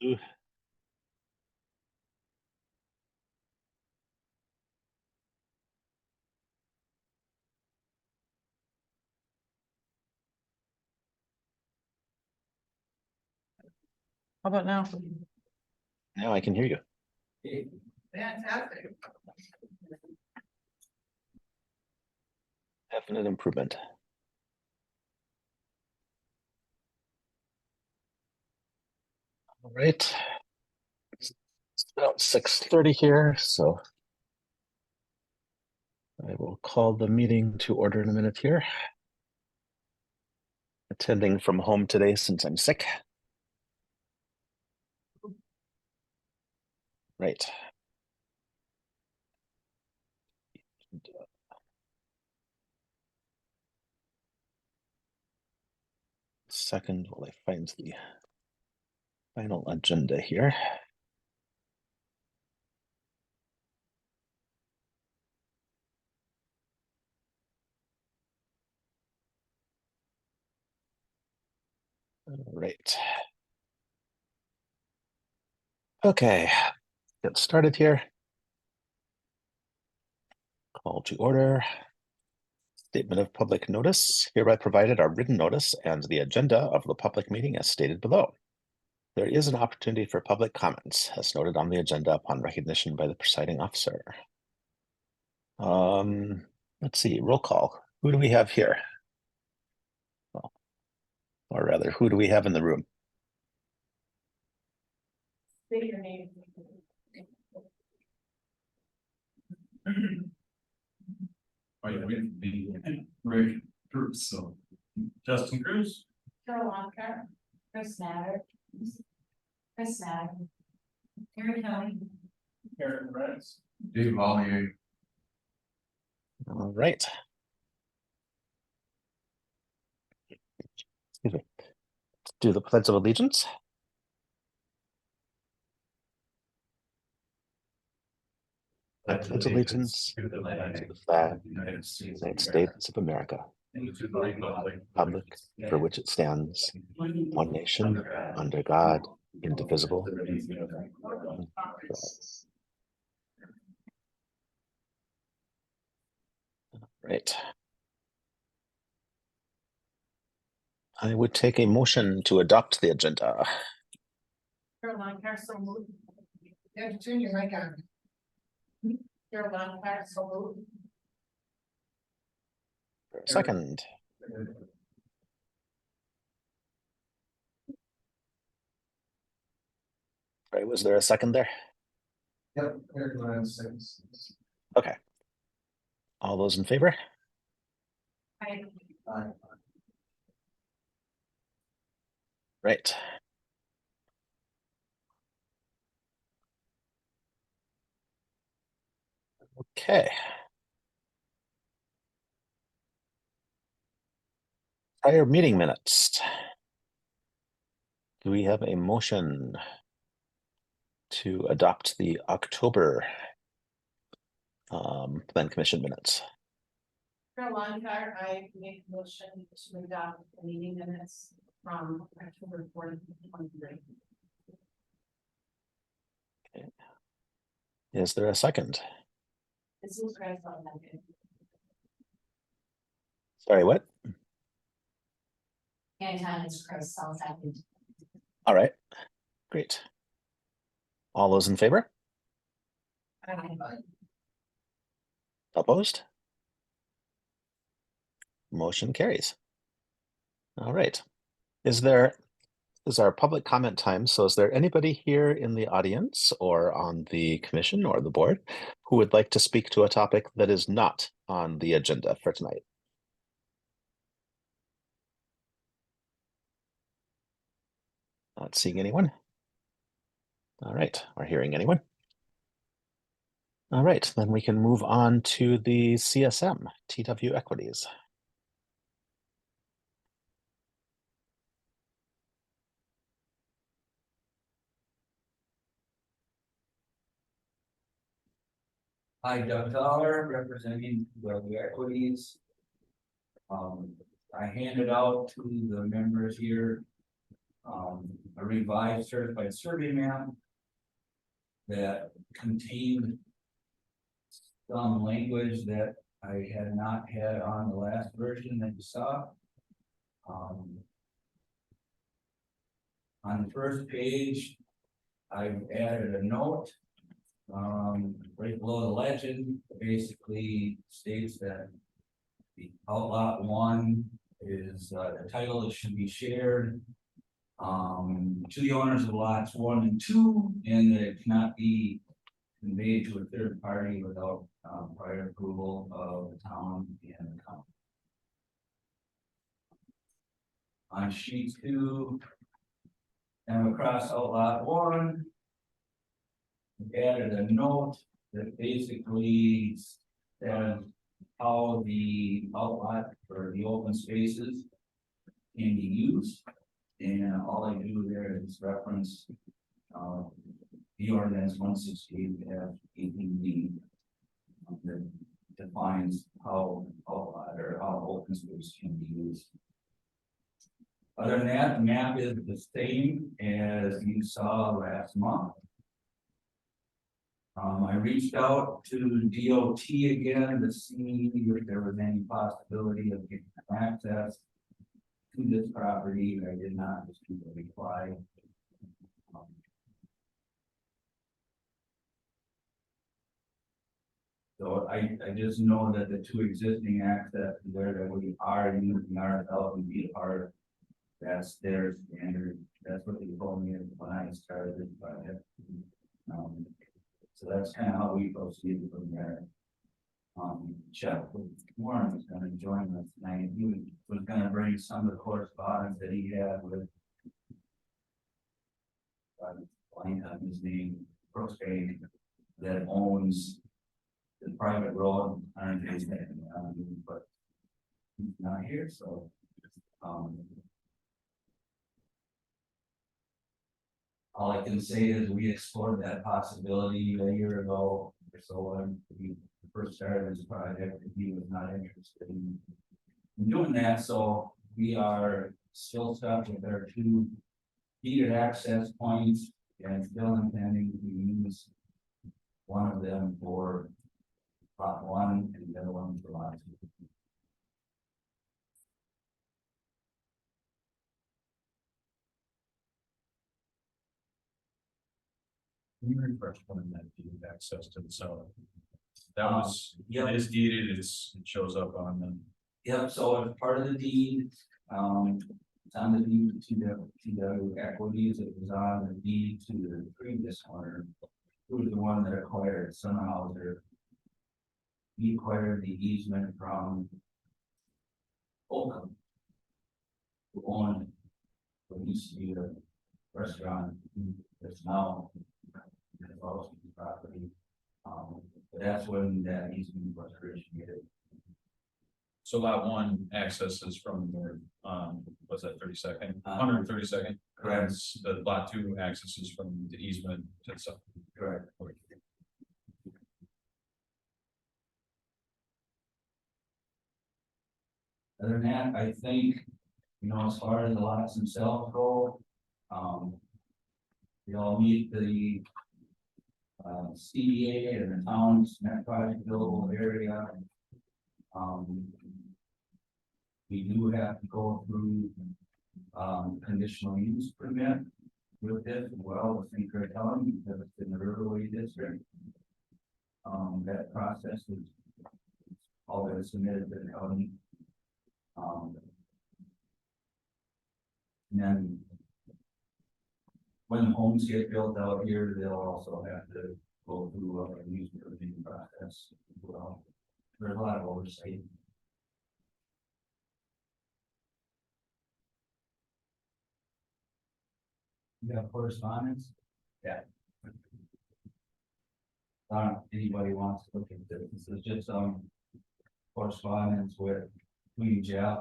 Ooh. How about now? Now I can hear you. Fantastic. Definite improvement. All right. It's about 6:30 here, so I will call the meeting to order in a minute here. Attending from home today since I'm sick. Right. Second, while I find the final agenda here. All right. Okay, get started here. Call to order. Statement of public notice. Hereby provided our written notice and the agenda of the public meeting as stated below. There is an opportunity for public comments as noted on the agenda upon recognition by the presiding officer. Let's see, roll call. Who do we have here? Well, or rather, who do we have in the room? Say your name. With the right group, so Justin Cruz, Carol Oncar. Chris Natter. Terry Kelly. Aaron Reds, Dave Valier. All right. Excuse me. Let's do the Pledge of Allegiance. I pledge allegiance to the flag of the United States United States of America, and to the republic public for which it stands, one nation, under God, indivisible. Right. I would take a motion to adopt the agenda. Carol Oncar, so moved. You have to turn your mic on. Carol Oncar, so moved. For a second. Right, was there a second there? Yep, Aaron Reds. Okay. All those in favor? Right. Okay. Prior meeting minutes. Do we have a motion to adopt the October Plan Commission minutes? Carol Oncar, I make a motion to adopt the meeting minutes from October 4th, 2023. Is there a second? This is Chris on that. Sorry, what? Anytime it's Chris, I'll second. All right, great. All those in favor? Opposed? Motion carries. All right. Is our public comment time? So is there anybody here in the audience or on the commission or the board who would like to speak to a topic that is not on the agenda for tonight? Not seeing anyone. All right, or hearing anyone. All right, then we can move on to the CSM, TW Equities. Hi, Doug Dollar, representing the equities. I handed out to the members here A revised certified survey map. That contained. Some language that I had not had on the last version that you saw. On the first page, I've added a note. Right below the legend, basically states that. The outlot 1 is, the title, it should be shared. To the owners of lots 1 and 2, and that it cannot be. Conveyed to a third party without, prior approval of the town and the county. On sheet 2. And across outlot 1. We added a note that basically says how the outlot for the open spaces can be used. And all I do there is reference the ordinance 168-18D that defines how outlot or how open space can be used. Other than that, the map is the same as you saw last month. I reached out to DOT again to see if there was any possibility of getting access to this property. I did not receive a reply. So I just know that the 2 existing access there that we are using our development be part. That's their standard. That's what they told me when I started this project. So that's kind of how we proceed from there. Chuck Warren was going to join us tonight. He was going to bring some of the correspondence that he had with blank on his name, Brooks Bank, that owns the private road. But he's not here, so all I can say is we explored that possibility a year ago or so when we first started this project, and he was not interested in doing that. So we are still stuck with our 2 heated access points and still intending to use one of them for lot 1 and the other one for lot 2. Can you refresh one of that deed access to the seller? That was, Yep. it is deeded, it shows up on the. Yep, so as part of the deed, it's on the deed to the equities, it was on the deed to the previous owner. Who was the one that acquired Sunhauser. He acquired the easement from Oakham. Who owned what used to be a restaurant, that's now property. But that's when that easement was originated. So lot 1 accesses from the, what's that, 32nd, 132nd? Correct. The lot 2 accesses from the easement to the south. Correct. Other than that, I think, as far as the lots themselves go, they all meet the CDA and the town's net project buildable area. We do have to go through conditional use permit with this as well, with St. Clair County, because it's in the Riverway District. That process is all that is submitted to the county. And then when homes get built out here, they'll also have to go through a use permitting process as well. There's a lot of oversight. You have correspondence? Yeah. Anybody wants to look at this? This is just correspondence between Jeff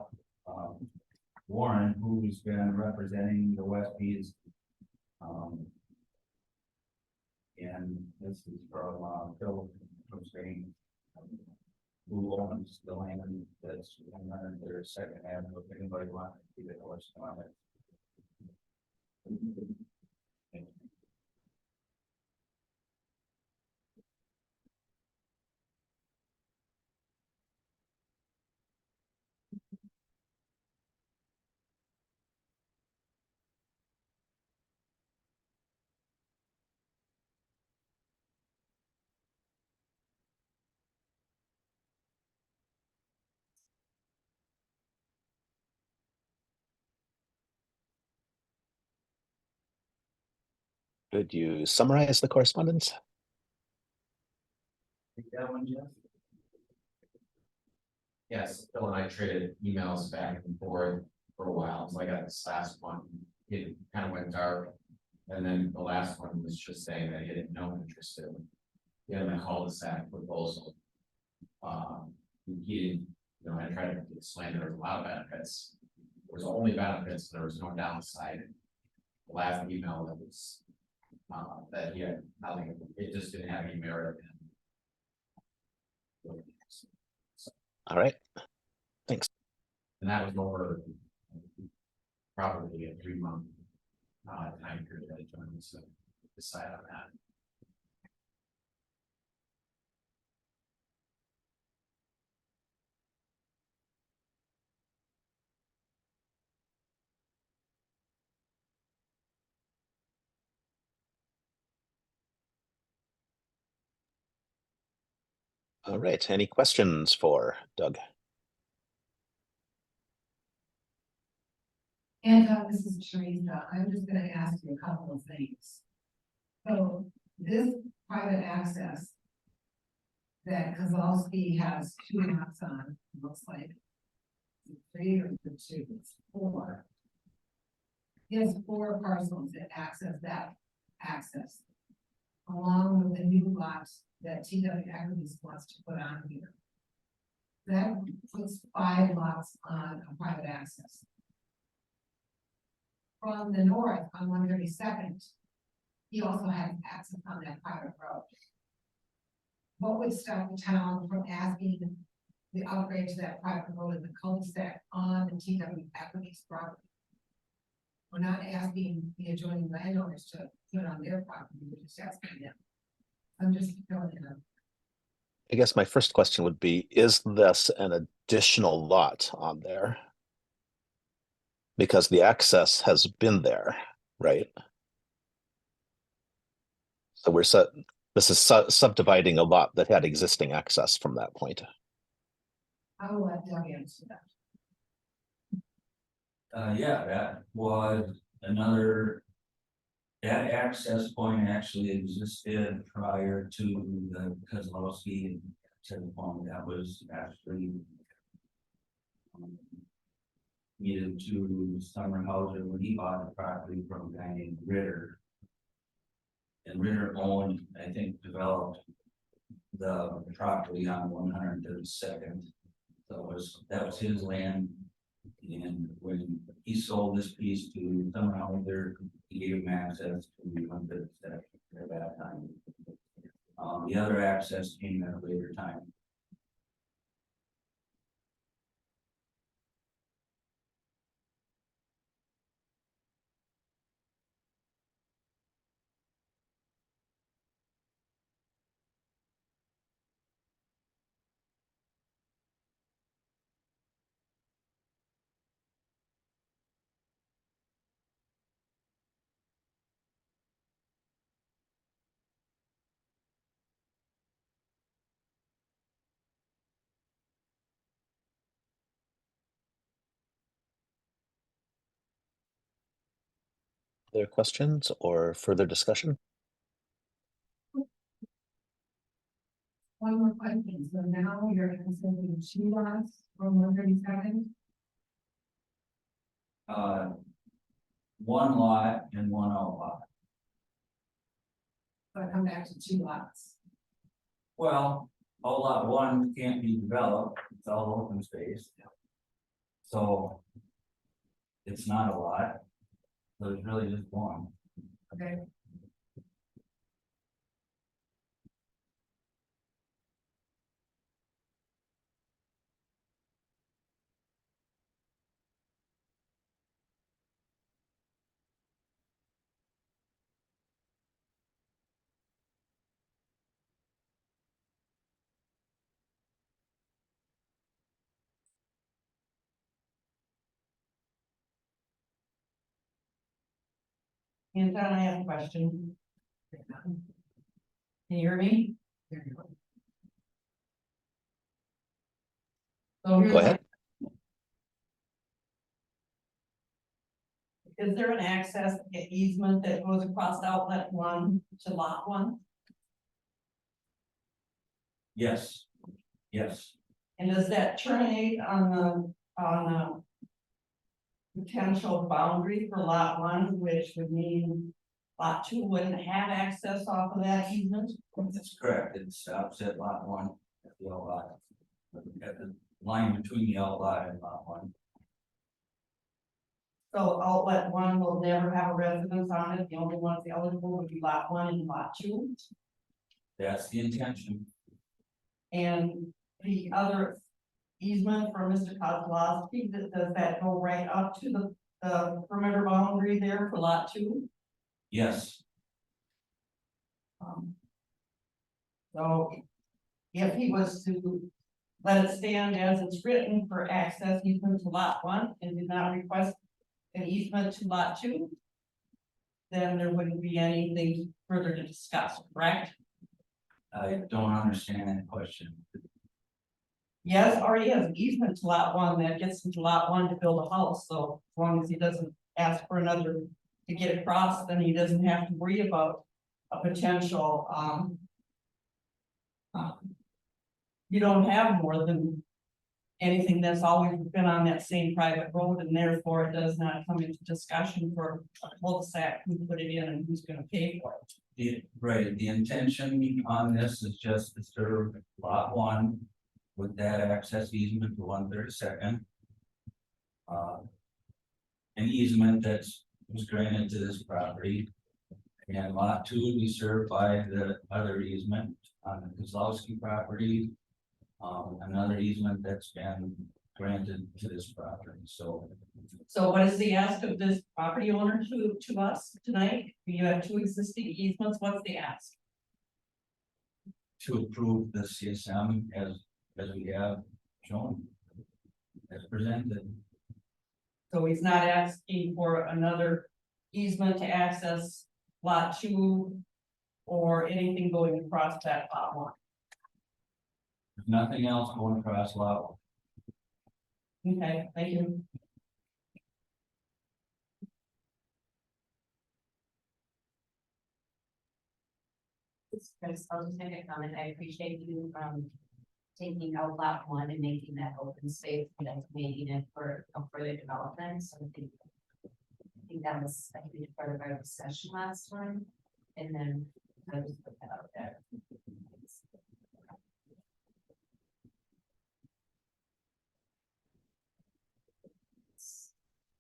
Warren, who's been representing the Westby's. And this is from Phil from Spain, who owns the land that's on their second avenue. If anybody wants to see the correspondence. Could you summarize the correspondence? Take that one, Jeff? Yes, Bill and I traded emails back and forth for a while, so I got this last one, it kind of went dark. And then the last one was just saying that he had no interest in a cul-de-sac proposal. He didn't, you know, I tried to explain there was a lot of benefits. There was only benefits, there was no downside. The last email that was, that he had nothing, it just didn't have any merit in. All right. And that was over probably a 3-month time period that it took us to decide on that. All right. Any questions for Doug? And this is Teresa. I'm just gonna ask you a couple of things. So this private access that Kozlowski has 2 lots on, looks like 3 or 2, it's 4. He has 4 parcels that access that access, along with the new lots that TW Equities wants to put on here. That puts 5 lots on a private access. From the north on 132nd, he also has access on that private road. What would stop the town from asking the upgrade to that private road in the cul-de-sac on the TW Equities property? We're not asking the adjoining landowners to put it on their property, we're just asking them. I'm just filling it up. I guess my first question would be, is this an additional lot on there? Because the access has been there, right? So this is subdividing a lot that had existing access from that point. I will let Doug answer that. Yeah, that was another. That access point actually existed prior to the Kozlowski to the point that was actually. Needed to Summerhauser when he bought the property from a guy named Ritter. And Ritter owned, I think, developed the property on 132nd. So that was his land. And when he sold this piece to Summerhauser, he gave him access to 132nd at that time. The other access came at a later time. Other questions or further discussion? One more question, so now you're considering 2 lots from 132nd? One lot and one outlot. So I come back to 2 lots. Well, outlot 1 can't be developed, it's all open space. So. It's not a lot. So it's really just one. Okay. Anton, I have a question. Can you hear me? So here's Go ahead. Is there an access easement that goes across outlet one to lot one? Yes. Yes, And does that terminate on the potential boundary for lot one, which would mean lot two wouldn't have access off of that easement? that's correct. It stops at lot one, at the outlot. At the line between the outlot and lot one. So outlet one will never have a residence on it, the only ones eligible would be lot one and lot two. That's the intention. And the other easement for Mr. Kozlowski, does that go right up to the perimeter boundary there for lot two? Yes, So if he was to let it stand as it's written for access easement to lot one and did not request an easement to lot two, then there wouldn't be anything further to discuss, correct? I don't understand that question. Yes, already has an easement to lot one that gets into lot one to build a house, so as long as he doesn't ask for another to get across, then he doesn't have to worry about a potential, you don't have more than anything that's always been on that same private road, and therefore it does not come into discussion for a cul-de-sac, who put it in and who's gonna pay for it. Right, the intention on this is just to serve lot one with that access easement to 132nd. An easement that's was granted to this property. And lot two would be served by the other easement on the Kozlowski property. Another easement that's been granted to this property, so. So what is the ask of this property owner to us tonight? You have two existing easements, what's the ask? To approve the CSM as we have shown. As presented. So he's not asking for another easement to access lot two or anything going across that lot one. There's nothing else going across lot. Okay, thank you. Chris, I'll just make a comment. I appreciate you, taking out lot one and making that open space, and then making it for a further development, so I think that was a huge part of our discussion last time, and then I just put that out there.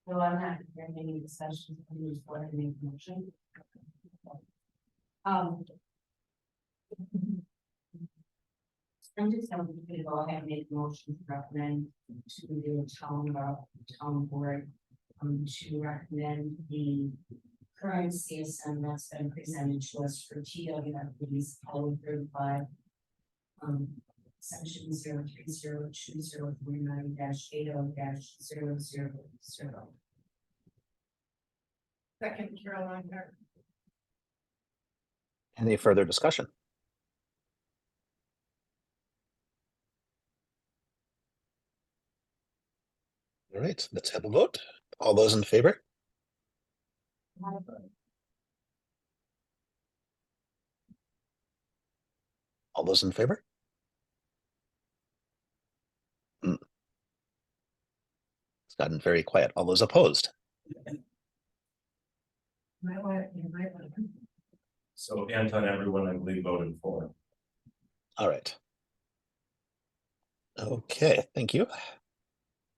So I'm not hearing any discussion, I'm just going to make a motion. I'm just going to go ahead and make a motion to recommend to the town board, to recommend the current CSM that's been presented to us for TWFB's Highway 35. Section 0302049-80-000. Second, Caroline. Any further discussion? All right, let's have a vote. All those in favor? All those in favor? It's gotten very quiet. All those opposed? So Anton, everyone, I believe, voted for. All right. Okay, thank you.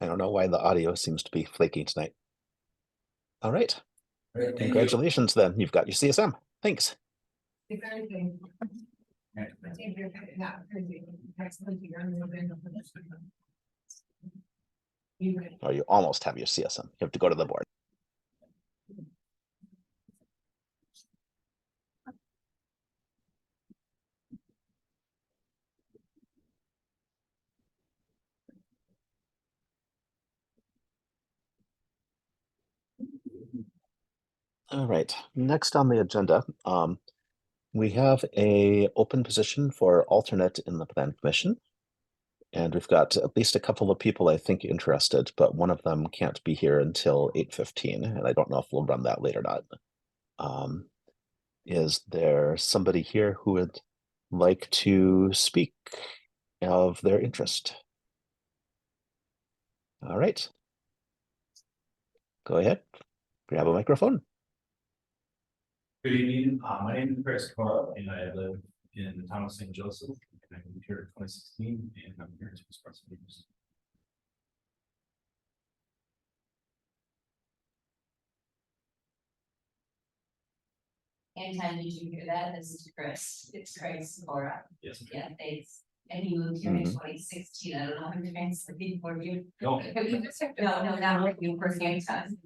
I don't know why the audio seems to be flaky tonight. All right, Right, thank you. congratulations then. You've got your CSM. Thanks. If anything. I think you're not crazy. Excellent, you're on the event of the- Or you almost have your CSM. You have to go to the board. All right, next on the agenda, we have a open position for alternate in the plan commission. And we've got at least a couple of people I think interested, but one of them can't be here until 8:15, and I don't know if we'll run that late or not. Is there somebody here who would like to speak of their interest? All right. Go ahead, grab a microphone. Good evening, my name is Chris Cora and I live in the town of St. Joseph. And I moved here in 2016 and I'm here to express my views. Anytime did you hear that? This is Chris. It's Chris Cora. Yes. Yeah, thanks. And you moved here in Mhm. 2016. I don't know how to translate for you. No. No, not with you for Anton.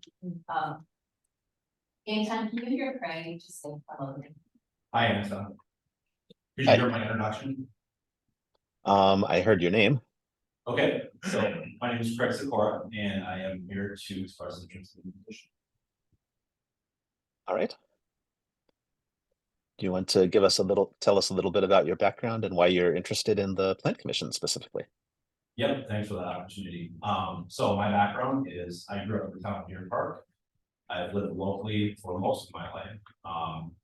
Anton, can you hear Craig just say hello? Hi, Anton. Did Hi. you hear my introduction? I heard your name. Okay, so my name is Craig Sikora and I am here to express interest in the position. All right. Do you want to tell us a little bit about your background and why you're interested in the Plan Commission specifically? Yep, thanks for that opportunity. So my background is I grew up in the town of Deer Park. I've lived locally for most of my life.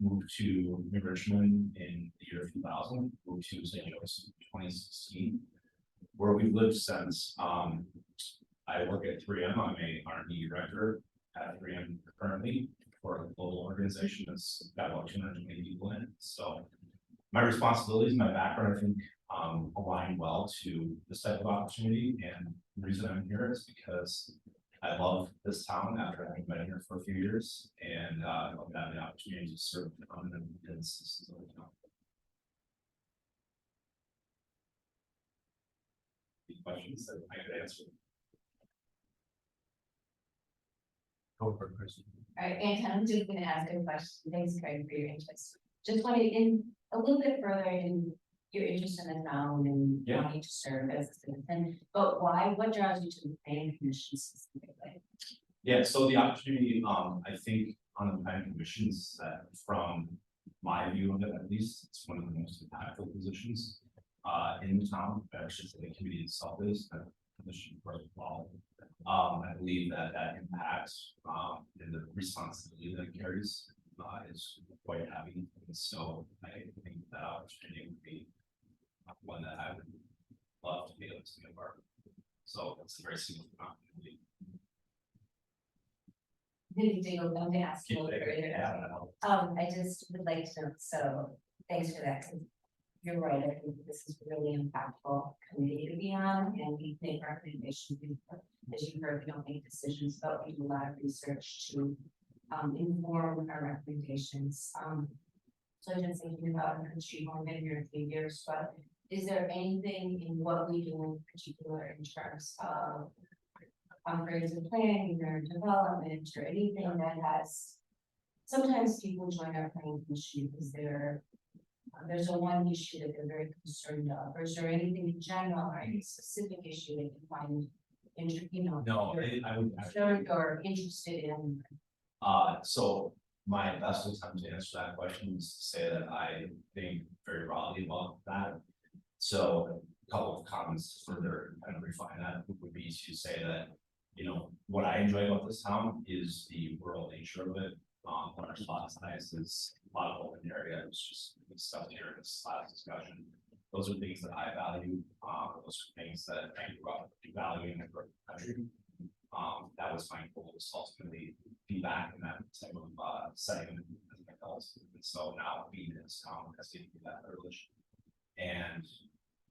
Moved to New Richmond in the year 2000, moved to St. Joseph in 2016, where we've lived since. I work at 3M. I'm a R&D director at 3M currently for a global organization that's got about 220 people in it. So my responsibilities, my background, I think, align well to this type of opportunity. And the reason I'm here is because I love this town after having been here for a few years, and I love having the opportunity to serve the town and citizens of the town. Any questions that I could answer? Go for it, Chris. All right, Anton, I'm just gonna ask a question. Thanks, Craig, for your interest. Just wanted in a little bit further in your interest in the town and Yeah. wanting to serve as a citizen, but why, what draws you to the planning commission specifically? Yeah, so the opportunity, I think on the planning commissions that from my view of it, at least, it's one of the most impactful positions in the town, actually, the community itself is a commission for the law. I believe that impact and the responsibility that it carries is quite heavy. And so I think that opportunity would be one that I would love to be able to be a part of. So it's a very significant opportunity. Didn't dig a little to ask you a little further. Yeah. I just would like to know, so thanks for that, 'cause you're right, I think this is really impactful committee to be on, and we make recommendations. As you heard, we don't make decisions, but we do a lot of research to inform our recommendations. So I'm just thinking about achieving more than your 3 years, but is there anything in what we do in particular in terms of comprehensive planning or development or anything that has, sometimes people join our planning commission because there's a one issue that they're very concerned of, or is there anything in general or any specific issue that you find No, I would actually. concerned or interested in? So my best attempt to answer that question is to say that I think very broadly about that. So a couple of comments to further kind of refine that would be to say that, you know, what I enjoy about this town is the rural nature of it. What our spot size is a lot of open area, it's just stuff here in this last discussion. Those are things that I value, those are things that I grew up valuing in the country. That was my goal, was ultimately be back in that type of setting as an adult. And so now being in this town has given me that privilege. And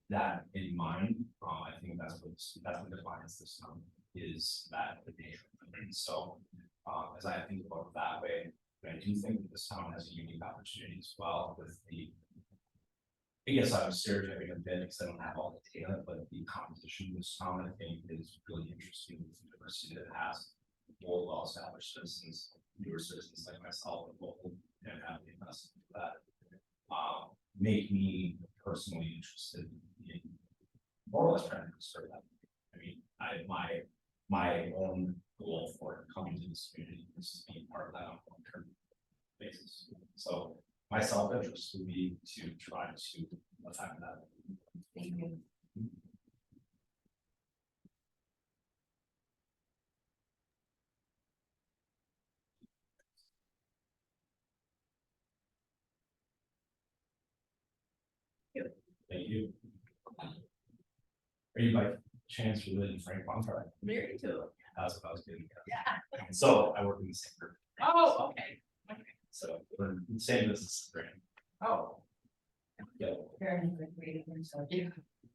that in mind, I think that's what defines this town, is that the nature. And so as I think about it that way, I do think that this town has a unique opportunity as well with the, I guess I'm stereotyping a bit because I don't have all the data, but the composition of this town, I think, is really interesting with the diversity that it has. Old, well-established citizens, newer citizens like myself, and local, and have the investment for that. Make me personally interested in more or less trying to serve that. I mean, my own goal for coming to this community is to be part of that on long term. basis. So my self-interest would be to try to affect that. Thank you. Thank you. Are you by chance related to Frank Bonfire? Very too. That's what I was getting at. Yeah. So I work in the same group. Oh, okay. So we're in the same business. Brand. Oh. Yeah. Very good reading, so.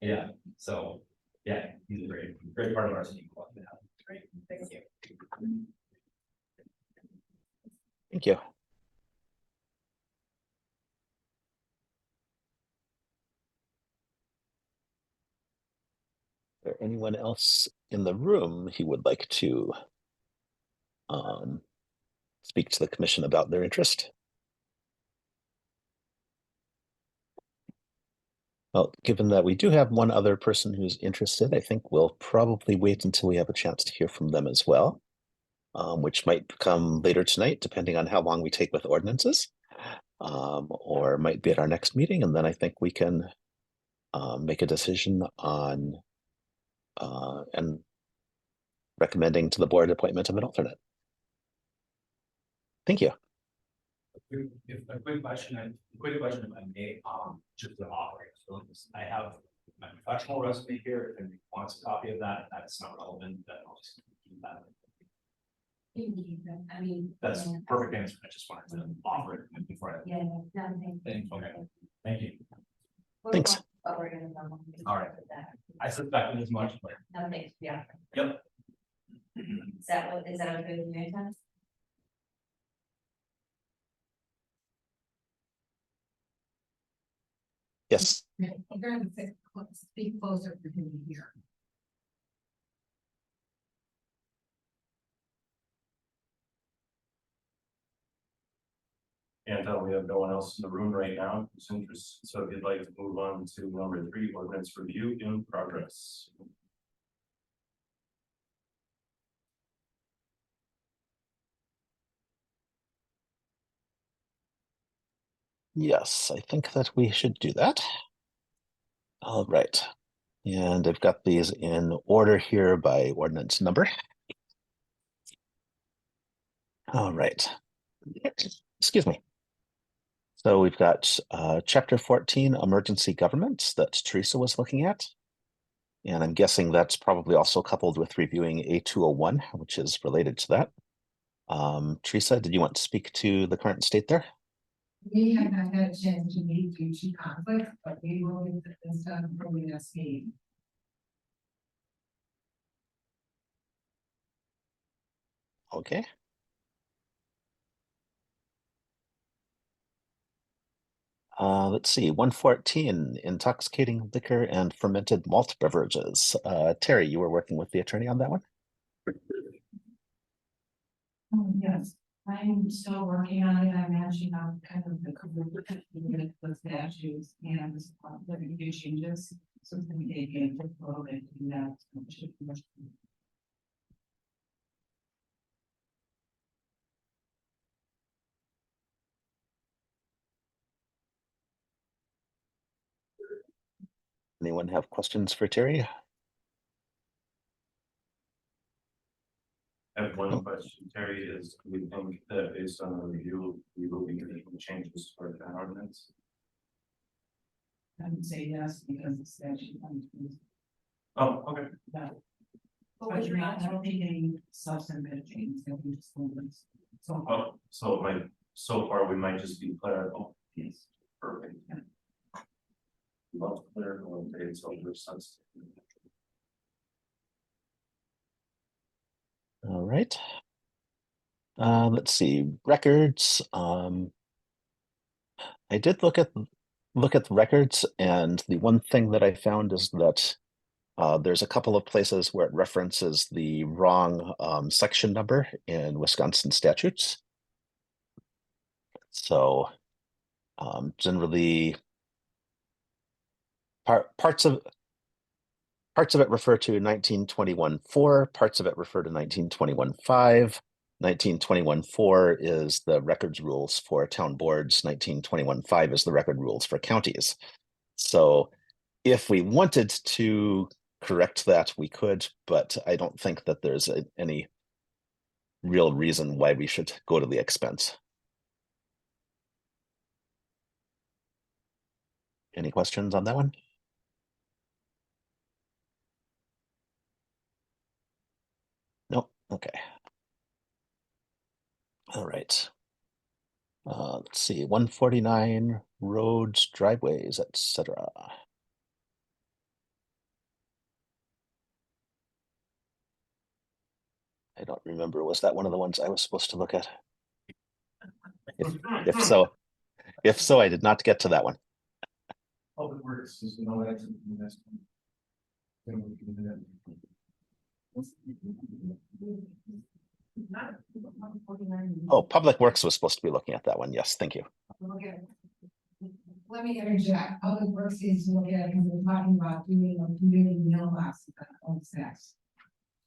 Yeah. So yeah, he's a great part of our team. Great, thank you. Thank you. Is there anyone else in the room who would like to speak to the commission about their interest? Well, given that we do have one other person who's interested, I think we'll probably wait until we have a chance to hear from them as well, which might come later tonight, depending on how long we take with ordinances, or might be at our next meeting. And then I think we can make a decision on and recommending to the board appointment of an alternate. Thank you. A quick question if I may, just to operate. So I have my professional resume here, if anyone wants a copy of that, that's not relevant, then I'll just keep that. I mean. That's a perfect answer, I just wanted to offer it before I. Yeah, no, thank you. Okay, thank you. Thanks. But we're gonna go on. All right. With that. I suspected as much, but. No, thanks, yeah. Yep. Is that okay with you, Tom? Yes. You're gonna speak closer for him to hear. And we have no one else in the room right now who's interested. So if you'd like to move on to number 3, ordinance review in progress. Yes, I think that we should do that. All right. And I've got these in order here by ordinance number. All right. Excuse me. So we've got chapter 14, emergency government, that Teresa was looking at. And I'm guessing that's probably also coupled with reviewing A201, which is related to that. Teresa, did you want to speak to the current state there? We have not had a chance to meet due to conflict, but we will get this done for the next meeting. Okay. Let's see, 114, intoxicating liquor and fermented malt beverages. Terry, you were working with the attorney on that one? Yes, I'm still working on it. I'm matching up kind of the statutes and the review changes. So it's gonna be taking a little bit to do that. Anyone have questions for Terry? I have one question, Terry, is do we think that based on the review, we will be making changes for that ordinance? I would say yes, because the statute. Oh, okay. But you're not, I don't think any substantive changes. I think just movements. So. Oh, so it might, so far we might just be clerical. Yes. Perfect. Love clerical and it's over substantive. All right. Let's see, records. I did look at the records, and the one thing that I found is that there's a couple of places where it references the wrong section number in Wisconsin statutes. So generally parts of it refer to 1921-4, parts of it refer to 1921-5. 1921-4 is the records rules for town boards. 1921-5 is the record rules for counties. So if we wanted to correct that, we could, but I don't think that there's any real reason why we should go to the expense. Any questions on that one? Nope. Okay. All right. Let's see, 149 roads, driveways, etc. I don't remember. Was that one of the ones I was supposed to look at? If so, I did not get to that one. Public Works is no action from this one. Then we can do that. Oh, Public Works was supposed to be looking at that one. Yes, thank you. Look at- Let me interject, Public Works needs to look at it, because we're talking about doing a community mailbox on sex.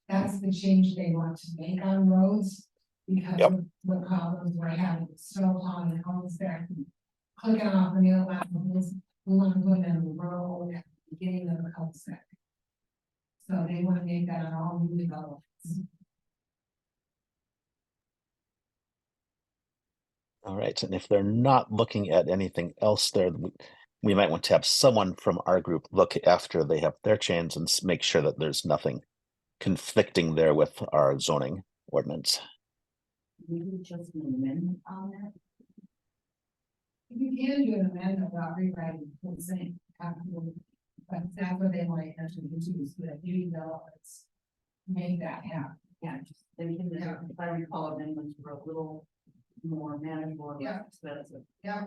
That's the change they want to make on roads, because Yep. of the problems we're having, with snow plowing and cul-de-sac. Clicking off the mailbox, we want to put it in the road at the beginning of the cul-de-sac. So they want to make that an all new development. All right, and if they're not looking at anything else there, we might want to have someone from our group look after they have their change and make sure that there's nothing conflicting there with our zoning ordinance. Maybe just an amendment on that. You can do an amendment about rewriting the whole thing, but that's what they want to actually do, so that new developments make that happen. Yeah, just thinking that if I recall, amendments were a little more manageable and less expensive. Yeah.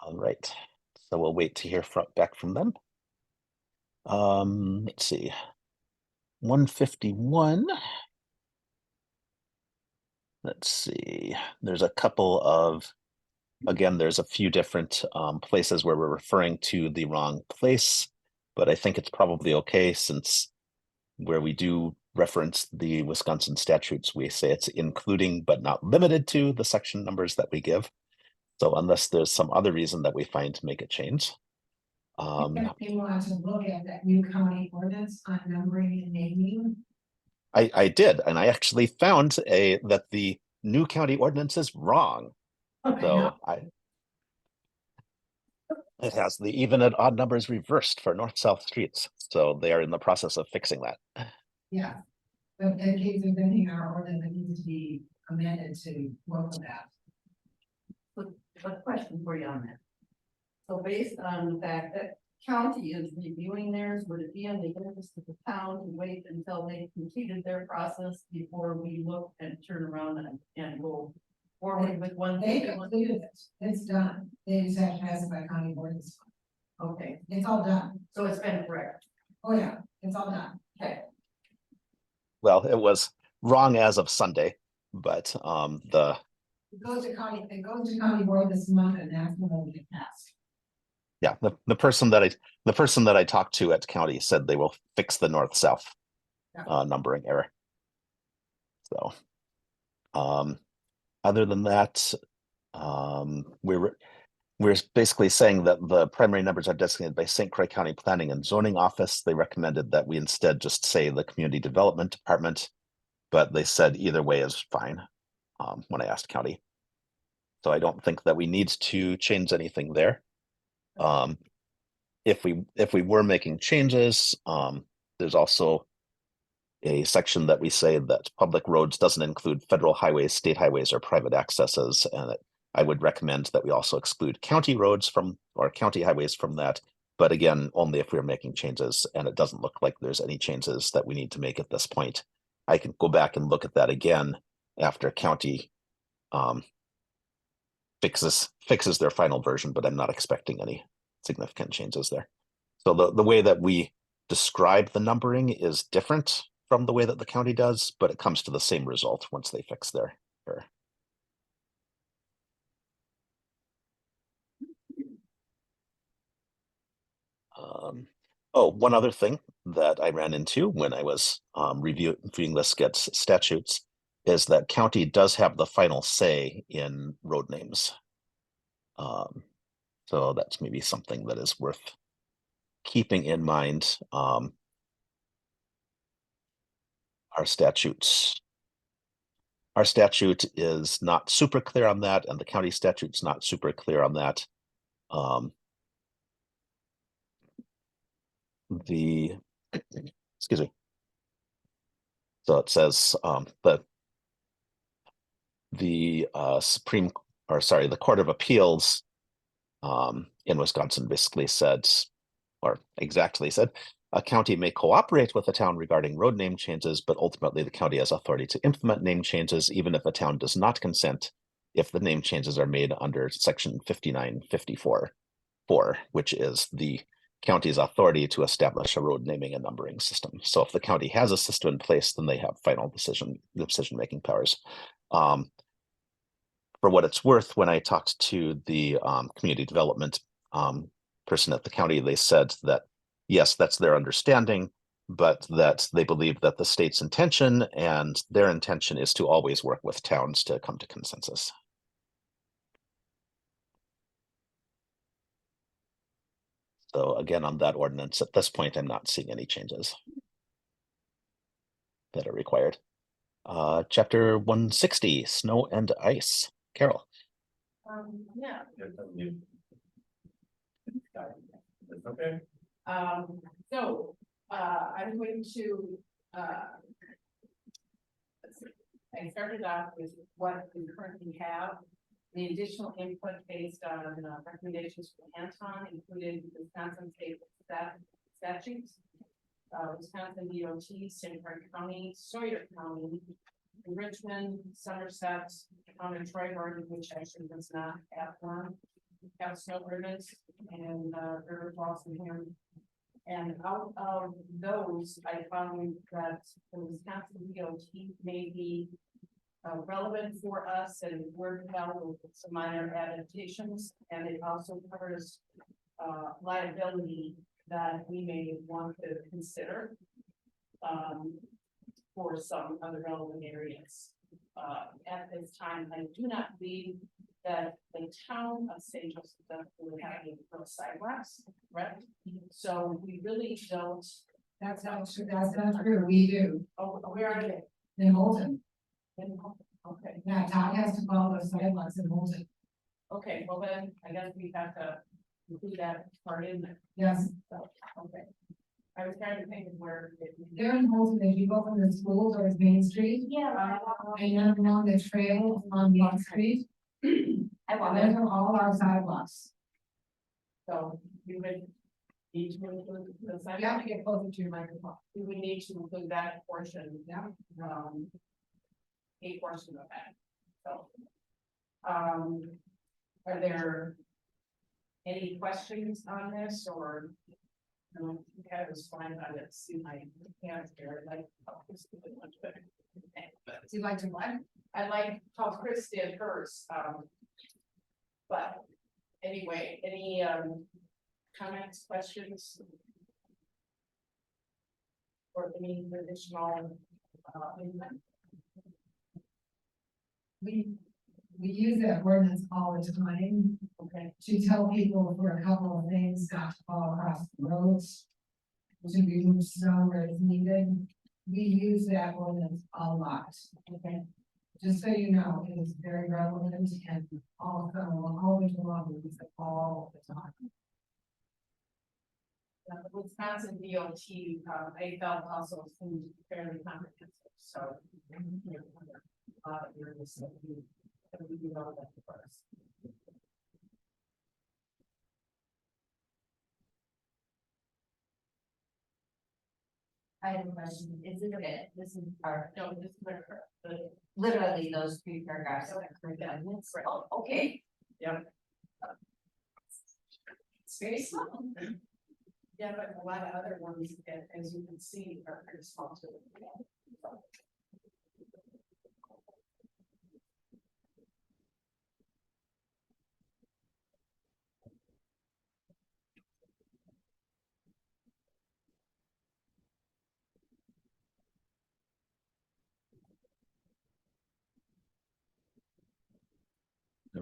All right, so we'll wait to hear back from them. Let's see. 151. Let's see. There's a couple of, again, there's a few different places where we're referring to the wrong place, but I think it's probably okay since where we do reference the Wisconsin statutes, we say it's including but not limited to the section numbers that we give. So unless there's some other reason that we find to make a change. If you want to look at that new county ordinance on numbering and naming, I did, and I actually found that the new county ordinance is wrong. So it has the even and odd numbers reversed for north-south streets. So they are in the process of fixing that. yeah. But in case there's anything in our ordinance that needs to be amended to work with that. But question for you on that. So based on the fact that county is reviewing theirs, would it be in the interest of the town to wait until they completed their process before we look and turn around and go forward with one? They completed it, it's done, they just have to pass it by county ordinance. Okay, It's all done, so it's been correct. oh yeah, it's all done. Okay. Well, it was wrong as of Sunday, but It goes to county board this month, and that's when it'll get passed. yeah, the person that I talked to at county said they will fix the north-south numbering error. So other than that, we're basically saying that the primary numbers are designated by St. Croix County Planning and Zoning Office. They recommended that we instead just say the Community Development Department, but they said either way is fine when I asked county. So I don't think that we need to change anything there. If we were making changes, there's also a section that we say that public roads doesn't include federal highways, state highways, or private accesses, and I would recommend that we also exclude county roads or county highways from that. But again, only if we're making changes, and it doesn't look like there's any changes that we need to make at this point. I can go back and look at that again after county fixes their final version, but I'm not expecting any significant changes there. So the way that we describe the numbering is different from the way that the county does, but it comes to the same result once they fix their error. Oh, one other thing. that I ran into when I was reviewing the SCEDS statutes is that county does have the final say in road names. So that's maybe something that is worth keeping in mind. Our statute is not super clear on that, and the county statute's not super clear on that. Excuse me. So it says the Court of Appeals in Wisconsin basically said, or exactly said, a county may cooperate with a town regarding road name changes, but ultimately the county has authority to implement name changes, even if a town does not consent, if the name changes are made under section 5954-4, which is the county's authority to establish a road naming and numbering system. So if the county has a system in place, then they have final decision-making powers. For what it's worth, when I talked to the community development person at the county, they said that, yes, that's their understanding, but that they believe that the state's intention and their intention is to always work with towns to come to consensus. So again, on that ordinance, at this point, I'm not seeing any changes that are required. Chapter 160, snow and ice. Carol. Yeah. Okay. So, I'm going to, I started off with what we currently have. The additional input based on recommendations from Anton included Wisconsin state statutes, Wisconsin DOT, St. Clair County, Sawyer County, Richmond, Somerset, County, Troy Gordon, which actually does not have one, have snow ordinance, and River Falls and Ham. And out of those, I found that the Wisconsin DOT may be relevant for us, and we're developing some minor adaptations, and it also covers liability that we may want to consider for some other relevant areas. At this time, I do not believe that the town of St. Joseph will have any sidewalks, right? So we really don't. That's not true, we do, Oh, where are they? in Holton. Okay, Yeah, Todd has to follow the sidewalks in Holton. okay, well then, I guess we have to include that part in there. Yes, So, okay. I was trying to think of where. they're in Holton, if you go from the school towards Main Street, Yeah. and then along the trail on Main Street. I want Those it. are all our sidewalks. So we would need to include the You have to get closer to your microphone. we would need to include that portion, Yeah. a portion of that, so. Are there any questions on this, or? No, that was fine, I didn't see my hands there, like, oh, this is much better. Do you like to what? I like how Chris did hers, but anyway, any, comments, questions? Or any additional, input? We use that ordinance all the time Okay, to tell people for a couple of things not to fall across the roads. To remove snow where it's needed. We use that ordinance a lot. okay. Just so you know, it is very relevant and all always along with it all the time. The Wisconsin DOT, I felt also seemed fairly comprehensive, so. Areas that we do know that for us. I have a question, is it okay, this is our, No, this is the, literally those three paragraphs. Oh, okay. yeah, It's very small. yeah, but a lot of other ones, as you can see, are pretty small too.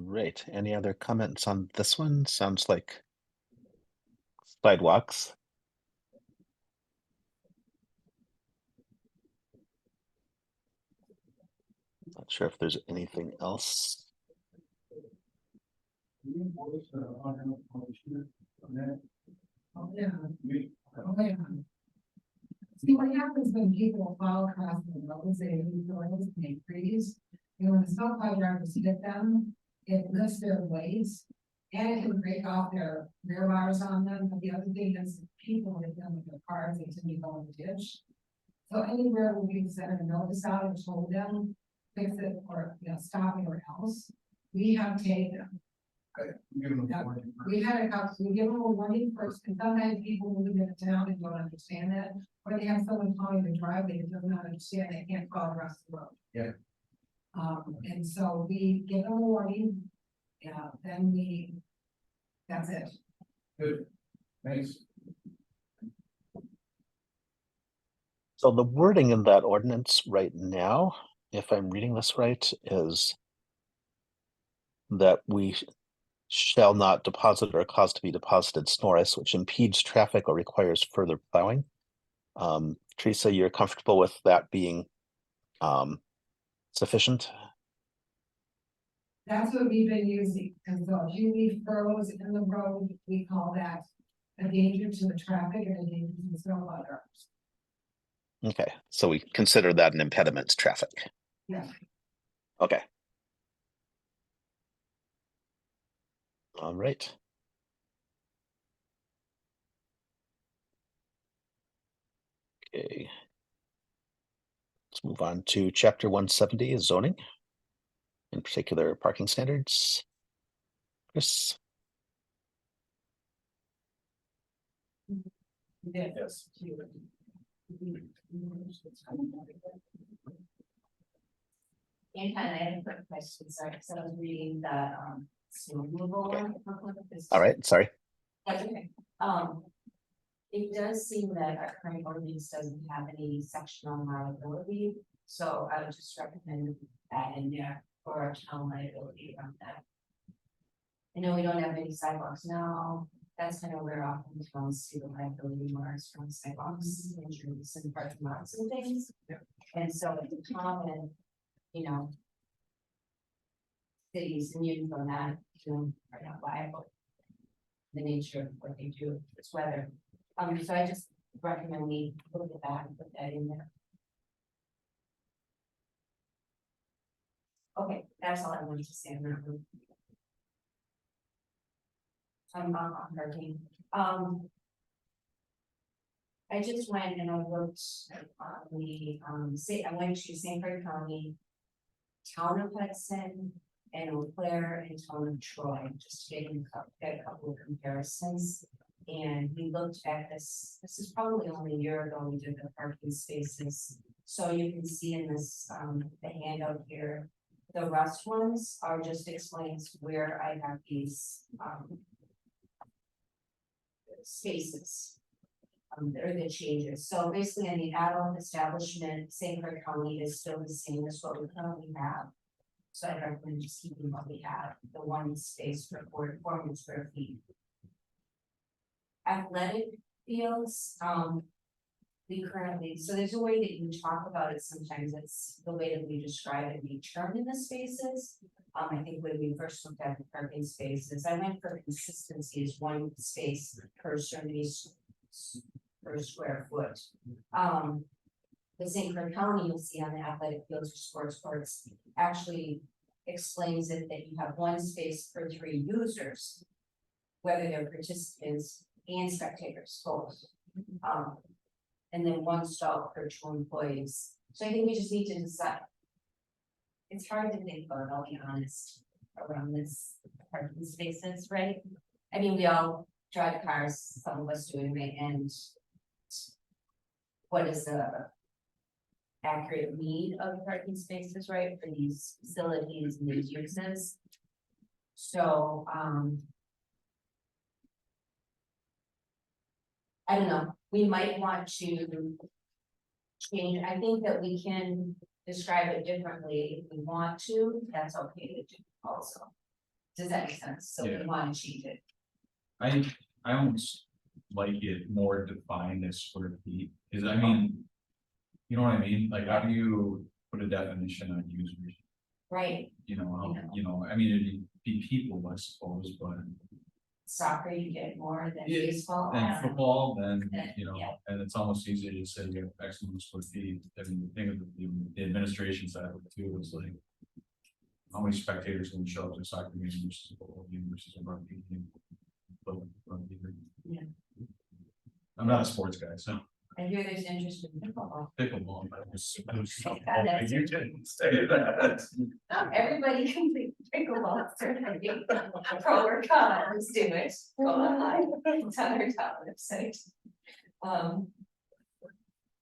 right, any other comments on this one? Sounds like sidewalks. Not sure if there's anything else. Oh, yeah. Oh, yeah. See, what happens when people fall across the roads, they leave the roads and they freeze. And when the snowplow drivers hit them, it lifts their weights. And it can break off their rear bars on them, but the other thing is people hit them with their cars, they tend to go in the ditch. So anywhere where we send a notice out and told them, fix it, or, you know, stop it or else, we have taken. We had a couple, we give them a warning first, and sometimes people move into town and don't understand that, or they have someone calling the driveway that does not understand, they can't call the rest of the road. Yeah. And so we give them a warning, yeah, then that's it. Good, thanks. So the wording in that ordinance right now, if I'm reading this right, is that we shall not deposit or cause to be deposited snow or ice which impedes traffic or requires further plowing. Teresa, you're comfortable with that being sufficient? That's what we've been using, and so if you leave furrows in the road, we call that a danger to the traffic and a danger to the snowplow drivers. Okay, so we consider that an impediment to traffic. Yeah. Okay. All right. Okay. Let's move on to chapter 170 is zoning. In particular, parking standards. Chris. Yes. And kind of, I had a quick question, sorry, because I was reading the, snow removal Okay. one. All right, sorry. That's okay. It does seem that our current ordinance doesn't have any section on liability, so I would just recommend that in there for our town liability around that. I know we don't have any sidewalks now, that's kind of where often towns see the liability marks from sidewalks, injuries and parking lots and things. And so it's common, you know. Cities and you know that, you know, are not liable. The nature of what they do, it's weather. So I just recommend we look at that and put that in there. Okay, that's all I wanted to say on that one. I'm on hurricane. I just went and I looked on the, I went to St. Clair County, Town of Hudson, and Eau Claire and Town of Troy, just to get a couple of comparisons. And we looked at this is probably only a year ago, we did the parking spaces. So you can see in this, the handout here, the rust ones are just explains where I have these, spaces. There are the changes. So basically in the adult establishment, St. Clair County is still the same as what we currently have. So I recommend just keeping what we have, the one space for 400 square feet. Athletic fields, we currently, so there's a way that you talk about it, sometimes it's the way that we describe it, we determine the spaces. I think when we first looked at the parking spaces, I went for consistency as one space per per square foot. The St. Clair County, you'll see on the athletic fields or sports courts, actually explains it that you have one space per 3 users, whether they're participants and spectators, both. And then 1 stall per 2 employees. So I think we just need to decide. It's hard to think about, I'll be honest, around this parking spaces, right? I mean, we all drive cars, some of us do anyway, and what is the accurate need of parking spaces, right, for these facilities and these uses? So, I don't know, we might want to change, I think that we can describe it differently if we want to, that's okay to do also. Does that make sense? So Yeah. we want to change it. I almost like it more defined as square feet, cause I mean. You know what I mean? Like, how do you put a definition on users? Right, You know, how, Yeah. you know, I mean, it'd be people, I suppose, but. soccer, you get more than Yeah, baseball. And football, then, Then, you know, yeah. and it's almost easier to say you have X amount of square feet, and the thing of the administration side of it too is like. How many spectators can show up to a soccer game versus a football game versus a rugby game? Rugby game. Yeah. I'm not a sports guy, so I hear there's interest in pickleball. pickleball, but I was that's- hoping you didn't say that. Not everybody can play pickleball, certainly, pro or con, let's do it, go online, it's on our top website.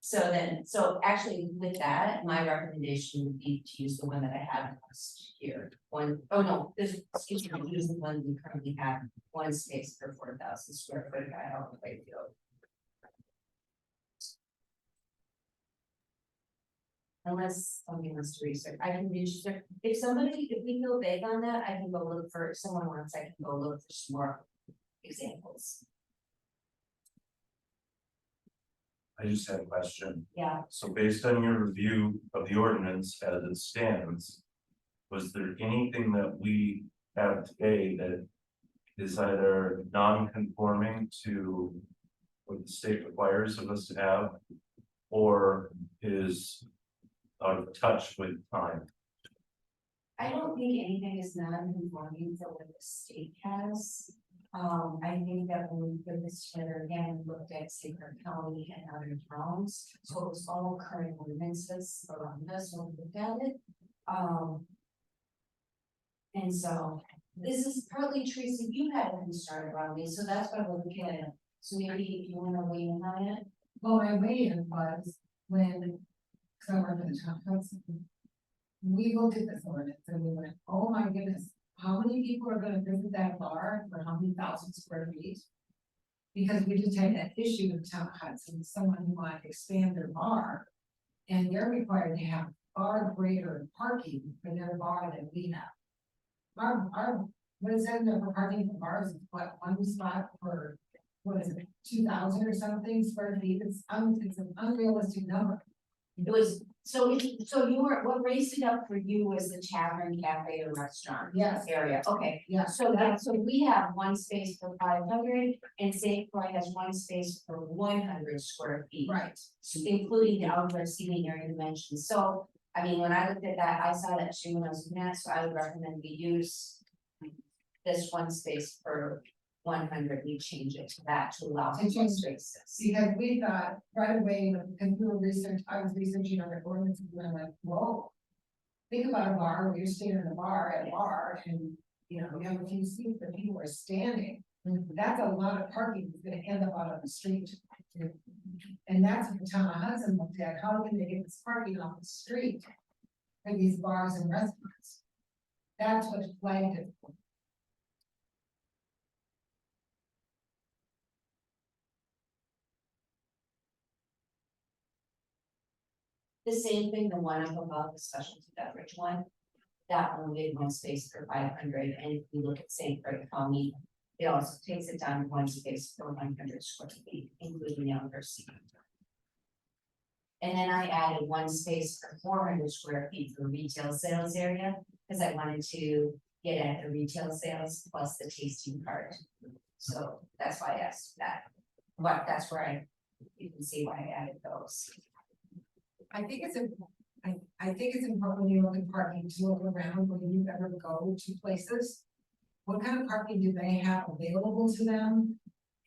So actually with that, my recommendation would be to use the one that I have last year. Excuse me, use the one we currently have, one space per 4,000 square foot at all the way field. Unless somebody wants to research, I can research, if we feel vague on that, I can go look for, if someone wants, I can go look for some more examples. I just had a question. Yeah, So based on your review of the ordinance as it stands, was there anything that we have today that is either non-conforming to what the state requires of us to have, or is out of touch with time? I don't think anything is non-conforming to what the state has. I think that when we put this together again, we looked at St. Clair County and other towns, so it was all current ordinances around us when we looked at it. And so this is partly, Teresa, you had a concern around these, so that's why we're looking at it. So maybe if you wanna weigh in on it. Well, my weigh-in was when, cause I work in the town council. We looked at this ordinance and we went, oh my goodness, how many people are gonna visit that bar for how many thousand square feet? Because we just had that issue in town Hudson, someone who wanted to expand their bar. And they're required to have far greater parking for their bar than we have. What is that in there for parking for bars, is what, one spot for, what is it, 2,000 or something square feet, it's an unrealistic number. It was, so you were, what raised it up for you was the tavern, cafe, or restaurant? Yes. Area, okay, Yeah, so we have one space for 500 and St. Croix has one space for 100 square feet. right, Including the outdoor seating area dimensions, so, I mean, when I looked at that, I saw that too when I was looking at, it, so I would recommend we use. This one space per 100, we change it to that to allow for To change- spaces. because we thought right away, when we were I was researching our ordinance, and I'm like, whoa. Think about a bar, where you're standing in a bar at a bar, and, you know, you have a few seats, but people are standing. That's a lot of parking that's gonna end up out on the street. And that's what the town of Hudson looked at, how can they get this parking off the street? For these bars and restaurants. That's what flagged it. The same thing, the one up above the specialty beverage one. That one we had one space per 500, and if we look at St. Croix County, it also takes it down to one space per 100 square feet, including the outdoor seating. And then I added one space per 400 square feet for retail sales area, because I wanted to get at the retail sales plus the tasting part. So that's why I asked that. That's where you can see why I added those. I think it's I think it's important when you look at parking, to look around when you ever go to places. What kind of parking do they have available to them?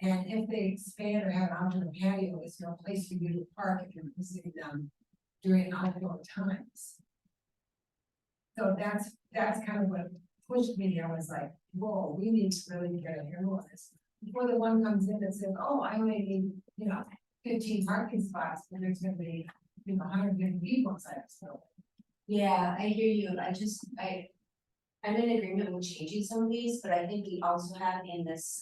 And if they expand or have an outdoor patio, is there a place for you to park if you're visiting them during outdoor times? So that's kind of what pushed me. I was like, whoa, we need to really get a handle on this. Before the one comes in and says, oh, I only need, 15 parking spots, and there's gonna be 150 people inside this building. Yeah, I hear you. I'm in agreement with changing some of these, but I think we also have in this,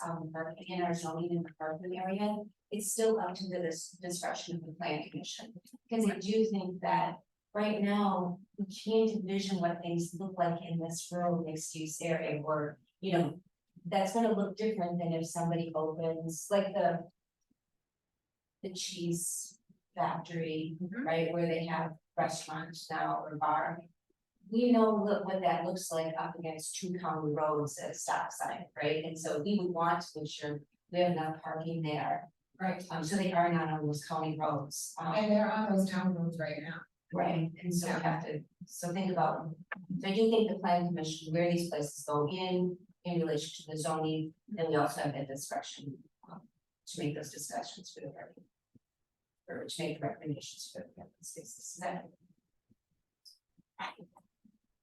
in our zoning in the parking area, it's still up to the discretion of the plan commission. Because I do think that right now, we can't envision what things look like in this rural mixed use area where, you know, that's gonna look different than if somebody opens, like the cheese factory, right, where they have restaurants now or bar. We know what that looks like up against two county roads at a stop sign, right? And so we would want to ensure we have enough parking there. Right, So they are not on those county roads. and they're on those town roads right now. Right, and so we have to, so think about, so I do think the planning commission, where these places go in relation to the zoning, then we also have that discretion. To make those discussions for the parking. Or to make recommendations for the parking spaces, is that?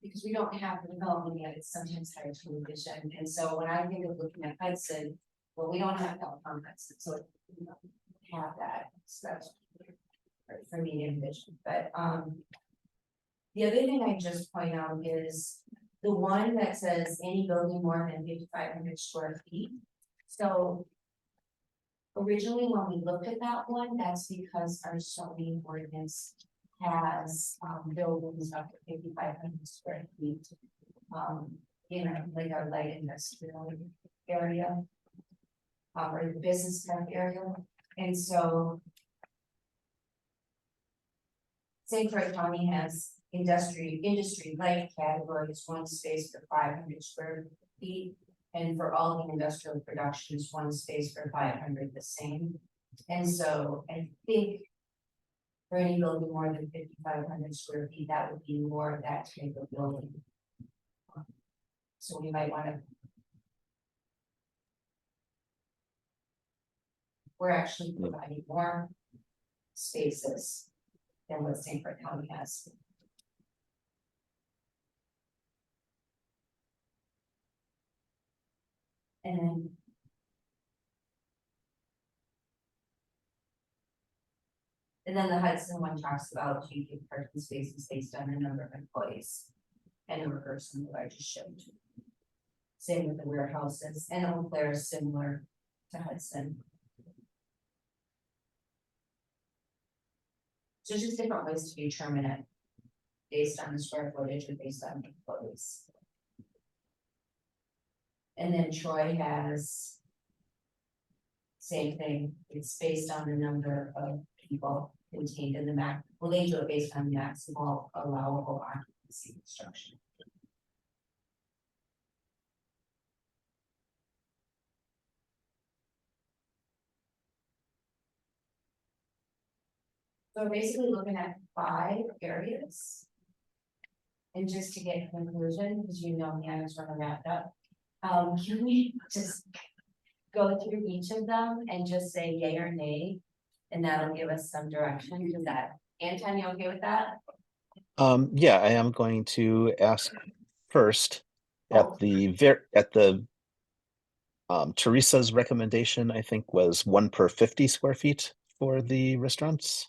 Because we don't have the development yet, it's sometimes hard to envision, and so when I think of looking at Hudson, well, we don't have telecom Hudson, so we don't have that, so that's for me to envision, but, the other thing I just point out is the one that says any building more than 5,500 square feet. So originally, when we looked at that one, that's because our zoning ordinance has, buildings up to 5,500 square feet. In like our light industrial area. Or the business park area, and so. St. Croix County has industry light categories, one space for 500 square feet. And for all the industrial productions, one space for 500, the same. And so I think. For any building more than 5,500 square feet, that would be more of that type of building. So we might want to. We're actually providing more spaces than what St. Croix County has. And then the Hudson one talks about changing parking spaces based on the number of employees and the person that I just showed. Same with the warehouses, and Eau Claire is similar to Hudson. So just different ways to determine it. Based on the square footage or based on employees. And then Troy has. Same thing, it's based on the number of people contained in the max, well, they do it based on maximal allowable occupancy construction. So we're basically looking at 5 areas. And just to get a conclusion, because you know me, I was gonna wrap up. Can we just go through each of them and just say yay or nay? And that'll give us some direction. Is that, Anton, you okay with that? Yeah, I am going to ask first at the Teresa's recommendation, I think, was 1 per 50 square feet for the restaurants.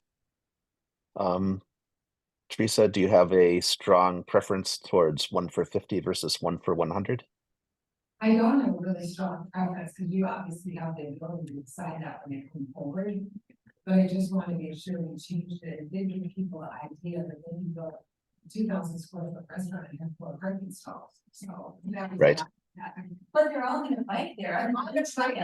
Teresa, do you have a strong preference towards 1 for 50 versus 1 for 100? I don't have a really strong preference, because you obviously have the ability to decide that when it comes forward. But I just want to make sure we change it, didn't give people an idea that they can build 2,000 square foot restaurant and have 4 parking stalls, so. that was Right. not- But they're all gonna fight there. I'm not gonna fight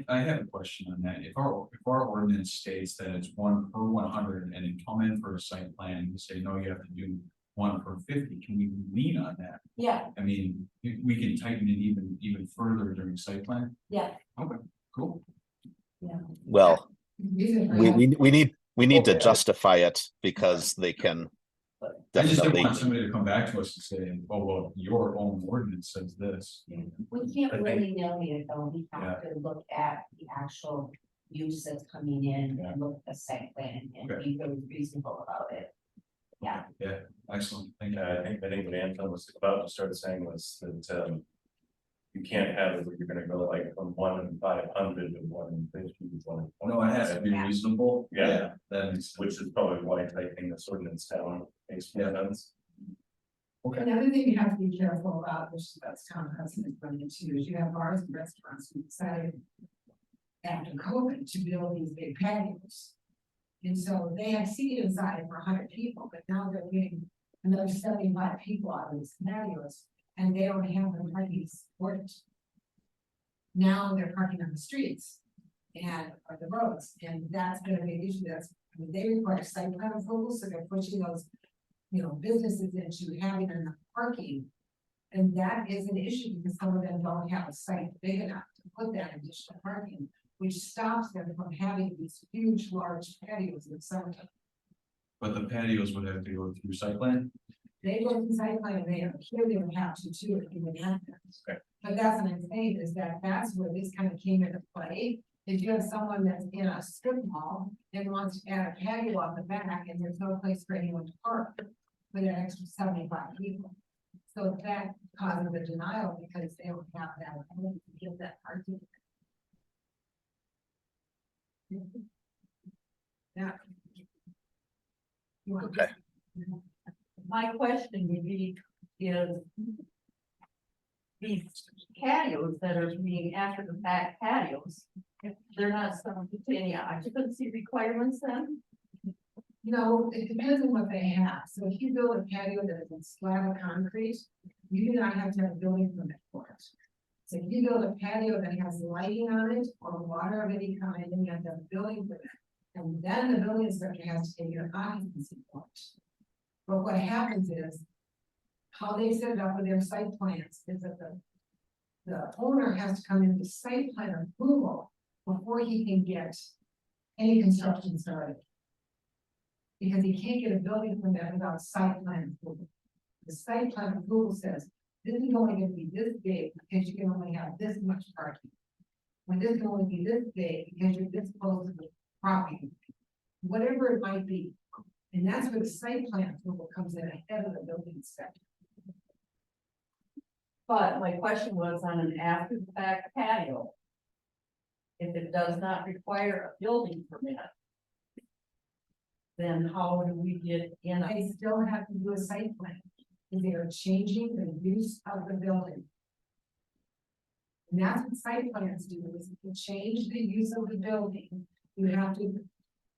I have a question on that. If our ordinance states that it's 1 per 100 and then come in for a site plan, you say, no, you have to do 1 per 50, can we lean on that? Yeah, I mean, we can tighten it even further during site plan? yeah, Okay, cool. Well, Reason for we that- need to justify it because they can I just didn't definitely. want somebody to come back to us and say, oh, well, your own ordinance says this. we can't I think- really nail it though, we have to look at the actual use that's coming in and look at the site plan and Okay. be really reasonable about it. Yeah, Excellent, thank you. Yeah, I think what Anton was about to start saying was that, you can't have it where you're gonna go like from 1 in 500 to 1 in 50 to 1 in No, it has to be reasonable. Yeah. That makes sense. which is probably why tightening this ordinance down makes more sense. Another thing you have to be careful about, which that's town Hudson is running into, is you have bars and restaurants who decided. After COVID to build these big patios. And so they have seated inside for 100 people, but now they're getting another 75 people out of these patios. and they don't have the parking support. Now they're parking on the streets and or the roads, and that's gonna be an issue. That's, I mean, they require site plan approval, so they're pushing those, you know, businesses into having enough parking. And that is an issue because some of them don't have a site big enough to put that additional parking, which stops them from having these huge, large patios in the summertime. But the patios would have to go through site plan. They go to site plan, they have, here they would have to too, if you would have that. Okay. But that's what I'm saying, is that that's where this kind of came into play. If you have someone that's in a strip mall and wants to add a patio off the back, and there's no place for anyone to park for that extra 75 people. So that causes a denial because they don't have that ability to give that parking. Yeah. You want Okay. My question would be, is these patios that are being after the fact patios, if they're not subject to any occupancy requirements then? No, it depends on what they have. So if you build a patio that is in slab of concrete, you do not have to have a building permit for it. So if you build a patio that has lighting on it or water of any kind, then you have to have a building permit. And then the building inspector has to take your occupancy for it. But what happens is, how they set it up with their site plans is that the owner has to come in with site plan approval before he can get any construction started. Because he can't get a building permit without site plan approval. The site plan approval says, this is only gonna be this big, because you can only have this much parking. When this can only be this big, because you're this close to the property. Whatever it might be. And that's where the site plan approval comes in ahead of the building inspector. But my question was on an after the fact patio. If it does not require a building permit. Then how do we get in? They still have to do a site plan. Because they are changing the use of the building. And that's what site plans do, is if you change the use of the building, you have to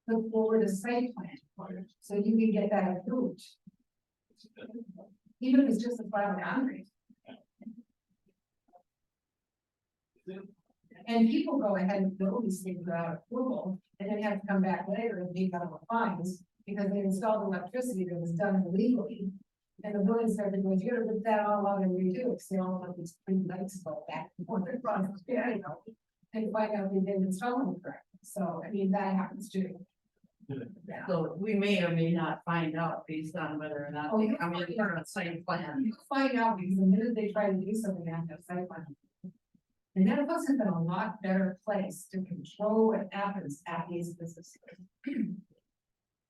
put forward a site plan for it, so you can get that approved. Even if it's just a private boundary. And people go ahead and build these things without approval, and then have to come back later and pay federal fines, because they installed electricity that was done illegally. And the building inspector goes, you're gonna put that all out and redo it, because they all have these pretty lights go back and forth across the patio. And find out they didn't install them correctly, so, I mean, that happens too. Yeah. So we may or may not find out based on whether or not Oh, they you come in find for a site plan. You find out, because the minute they try to do something, they have to have site plan. And that puts us in a lot better place to control what happens at these businesses.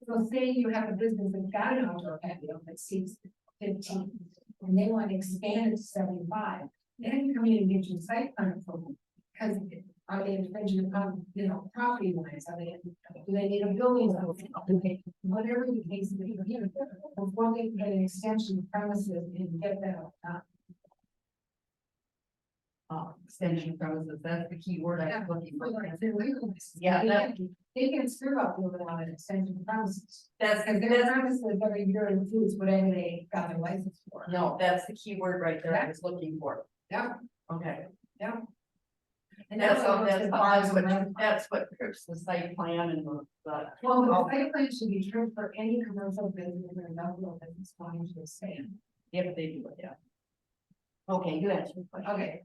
So say you have a business that's got an outdoor patio that seats 15, and they want to expand it to 75, then you come in and get your site plan approval. Because are they infringing upon, you know, property lines, are they, do they need a building? Whatever the case may be, before they get an extension of premises and get that, Extension premises, that's the key word I was looking for. Yeah, Yeah, they can screw up moving on an extension of premises. That's, Because their premises every year includes whatever they got their license for. no, that's the key word right there I was looking for. Yeah. Okay. And That's all all, goes to bars and restaurants. that's what trips the site plan and the. Well, the site plan should be true for any commercial business or industrial business wanting to expand. If they do it, yeah. Okay, you answered the question. Okay,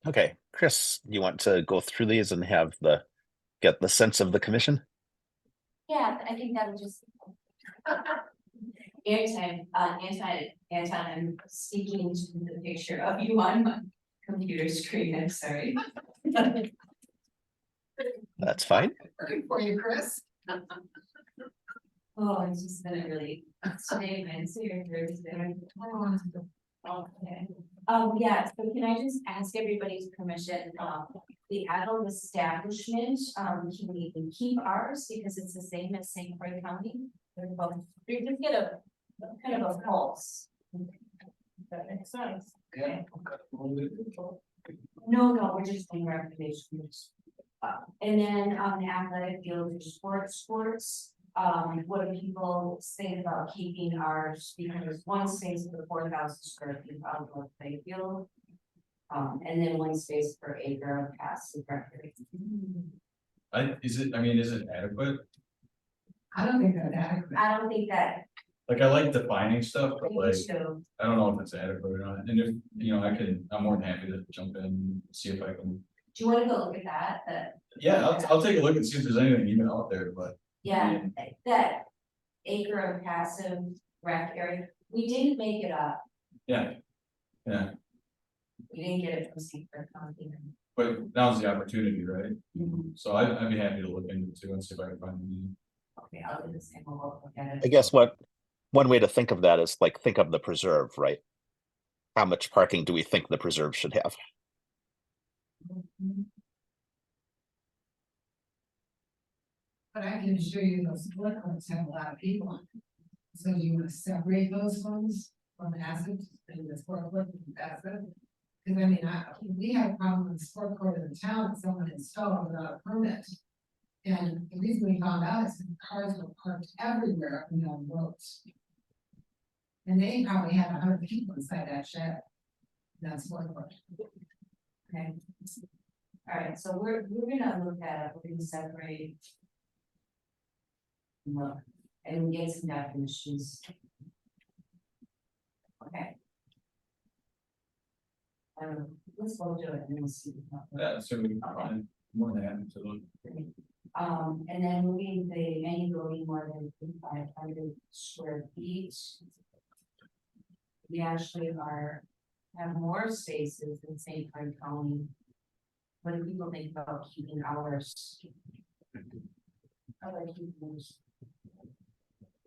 Okay, Chris, you want to go through these and get the sense of the commission? Yeah, I think that would just. I'm speaking to the picture of you on my computer screen, I'm sorry. That's fine. working for you, Chris. Oh, it's just been a really statement, so you're here today. Okay. Yeah, so can I just ask everybody's permission, the adult establishment, can we even keep ours because it's the same as St. Croix County? They're both, we just get a kind of a pulse. That makes sense. Okay. No, we're just doing recommendations. And then on the athletic field, sports, what do people think about keeping ours, because there's one space for 4,000 square feet of outdoor playfield. And then one space per acre of passive recreation. is it adequate? I don't think that's adequate. I don't think that, Like, I like defining stuff, but like, so, I don't know if it's adequate or not, and if, you know, I'm more than happy to jump in, and see if I can. do you wanna go look at that, Yeah, I'll take a look and see if there's anything even out there, but. yeah, that acre of passive rec area, we didn't make it up. Yeah. We didn't get it from secret county. But now's the opportunity, right? So I'd be happy to look into it too and see if I can find any. Okay, I'll do the same, we'll look at it. I guess one way to think of that is like, think of the preserve, right? How much parking do we think the preserve should have? But I can assure you those split courts have a lot of people on it. So you wanna separate those ones from assets and the sport court from asset? Cause I mean, we had a problem with the sport court in the town, that someone installed without a permit. And the reason we found out is that cars were parked everywhere up and down the roads. And they probably had 100 people inside that shed. That's sport court. Okay. All right, so we're gonna look at it, we're gonna separate. Look, and get some definitions. Okay. Let's go do it and we'll see. Yeah, so we can find more than happy to look. And then moving the any building more than 500 square feet. We actually have more spaces in St. Clair County. What do people think about keeping ours?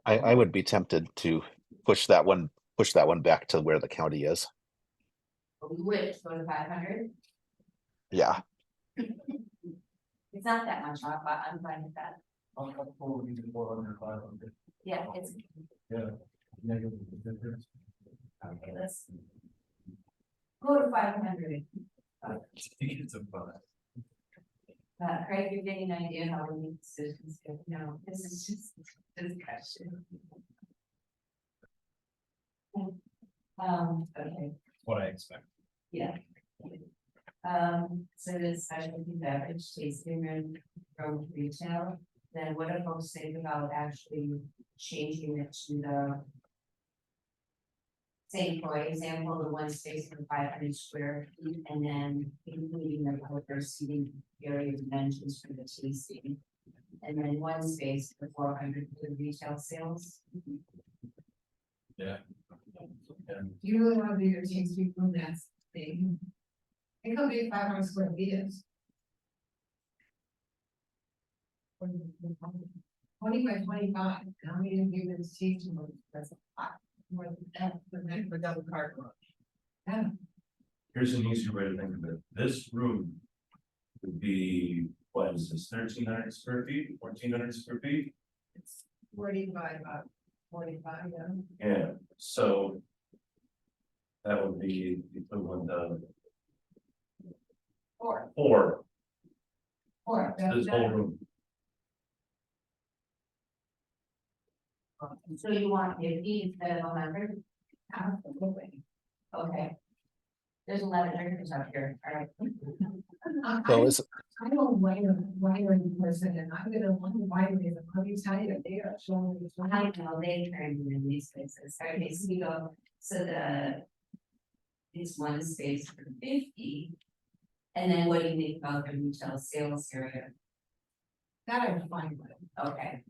I would be tempted to push that one back to where the county is. We would go to 500. Yeah, It's not that much off, but I'm fine with that. Yeah, it's, okay, let's go to 500. Craig, you're getting an idea how we make decisions, no, this is just discussion. Okay, What I expect. yeah. So this specialty beverage tasting room from retail, then what do folks think about actually changing it to the. Say, for example, the one space for 500 square feet, and then including the outdoor seating area dimensions for the tasting. And then one space for 400 for the retail sales. Yeah. You really wanna do your tasting room, that's big. It could be 500 square feet is. 20 by 25, how many of you this tasting room, that's a lot, more than that, the next for double car garage. Yeah, Here's an easier way to think of it. This room would be, what is this, 1,300 square feet, 1,400 square feet? it's 40 by about 45, yeah. Yeah, so that would be the equivalent of four, Or, this whole room. So you want 50 instead of 100? absolutely. Okay. There's 11 drinkers up here, all right. so is, I'm a winery person, and I'm gonna one winery, and let me tell you, they are showing me. I know they turned in these spaces, okay, so we go, so it's one space for 50. And then what do you think about the retail sales area? That I'm fine with. Okay.